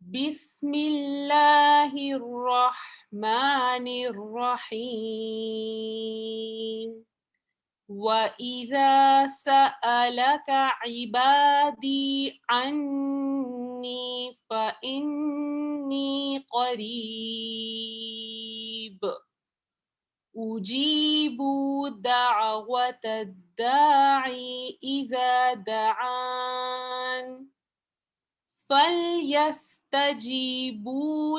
بسم اللہ الرحمن الرحیم. وَإِذَا سَأَلَكَ عِبَادِي عَنِّي فَإِنِّي قَرِيبٌ أُجِيبُ دَعْوَةَ الدَّاعِ إِذَا دَعَانِ فَلْيَسْتَجِيبُوا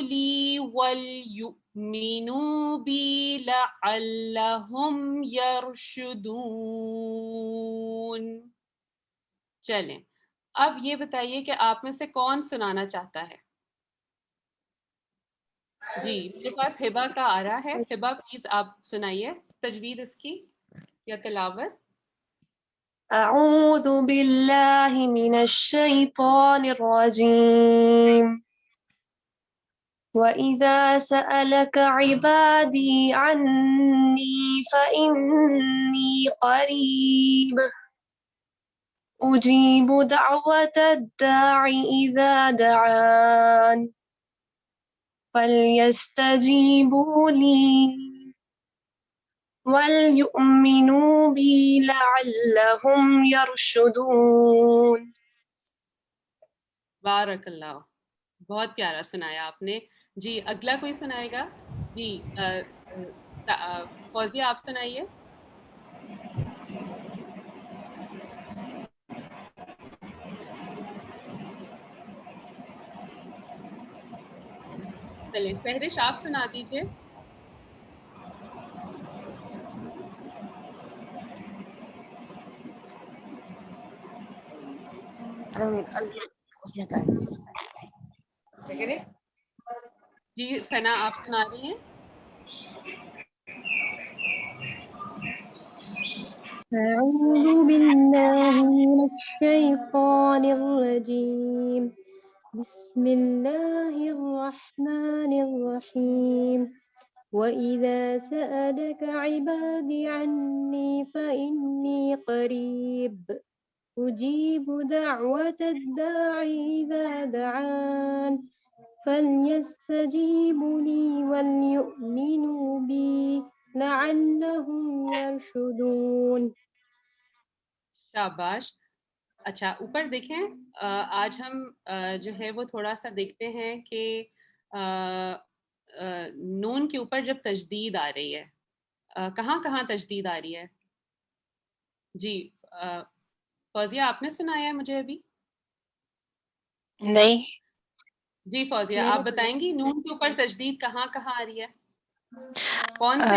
لِي وَلْيُؤْمِنُوا بِي لَعَلَّهُمْ يَرْشُدُونَ. چلیں اب یہ بتائیے کہ آپ میں سے کون سنانا چاہتا ہے؟ جی میرے پاس ہبا کا آ رہا ہے. ہبا پلیز آپ سنائیے تجوید اس کی یا تلاوت. أعوذ بالله من الشيطان الرجيم. وإذا سألك عبادي عني فإني قريب أجيب دعوة الداع إذا دعان فليستجيبوا لي وَلْيُؤْمِنُوا بِي لَعَلَّهُمْ يَرْشُدُونَ. بارک اللہ، بہت پیارا سنایا آپ نے. جی اگلا کوئی سنائے گا؟ جی فوزیہ آپ سنائیے. چلیں سہرش آپ سنا دیجیے. جی ثنا آپ سنا رہی ہیں. أعوذ بالله من الشيطان الرجيم. بسم الله الرحمن الرحيم. وإذا سألك عبادي عني فإني قريب أجيب دعوة الداع إذا دعان فليستجيبوا لي وليؤمنوا بي لعلهم يرشدون. شاباش. اچھا اوپر دیکھیں آج ہم جو ہے وہ تھوڑا سا دیکھتے ہیں کہ نون کے اوپر جب تجدید آ رہی ہے کہاں کہاں تجدید آ رہی ہے. جی فوزیہ آپ نے سنایا ہے مجھے ابھی؟ نہیں. جی فوزیہ آپ بتائیں گی نون کے اوپر تجدید کہاں کہاں آ رہی ہے؟ کون سے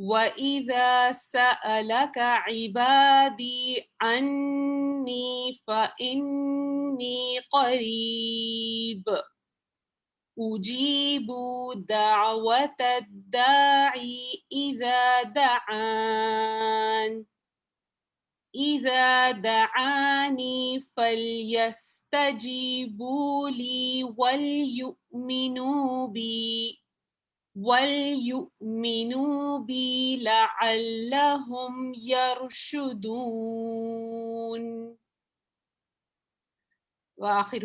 وَإِذَا سَأَلَكَ عِبَادِي عَنِّي فَإِنِّي قَرِيبٌ أُجِيبُ دَعْوَةَ الدَّاعِي إِذَا دَعَانِي فَلْيَسْتَجِيبُوا لِي وَلْيُؤْمِنُوا بِي لَعَلَّهُمْ يَرْشُدُونَ وآخر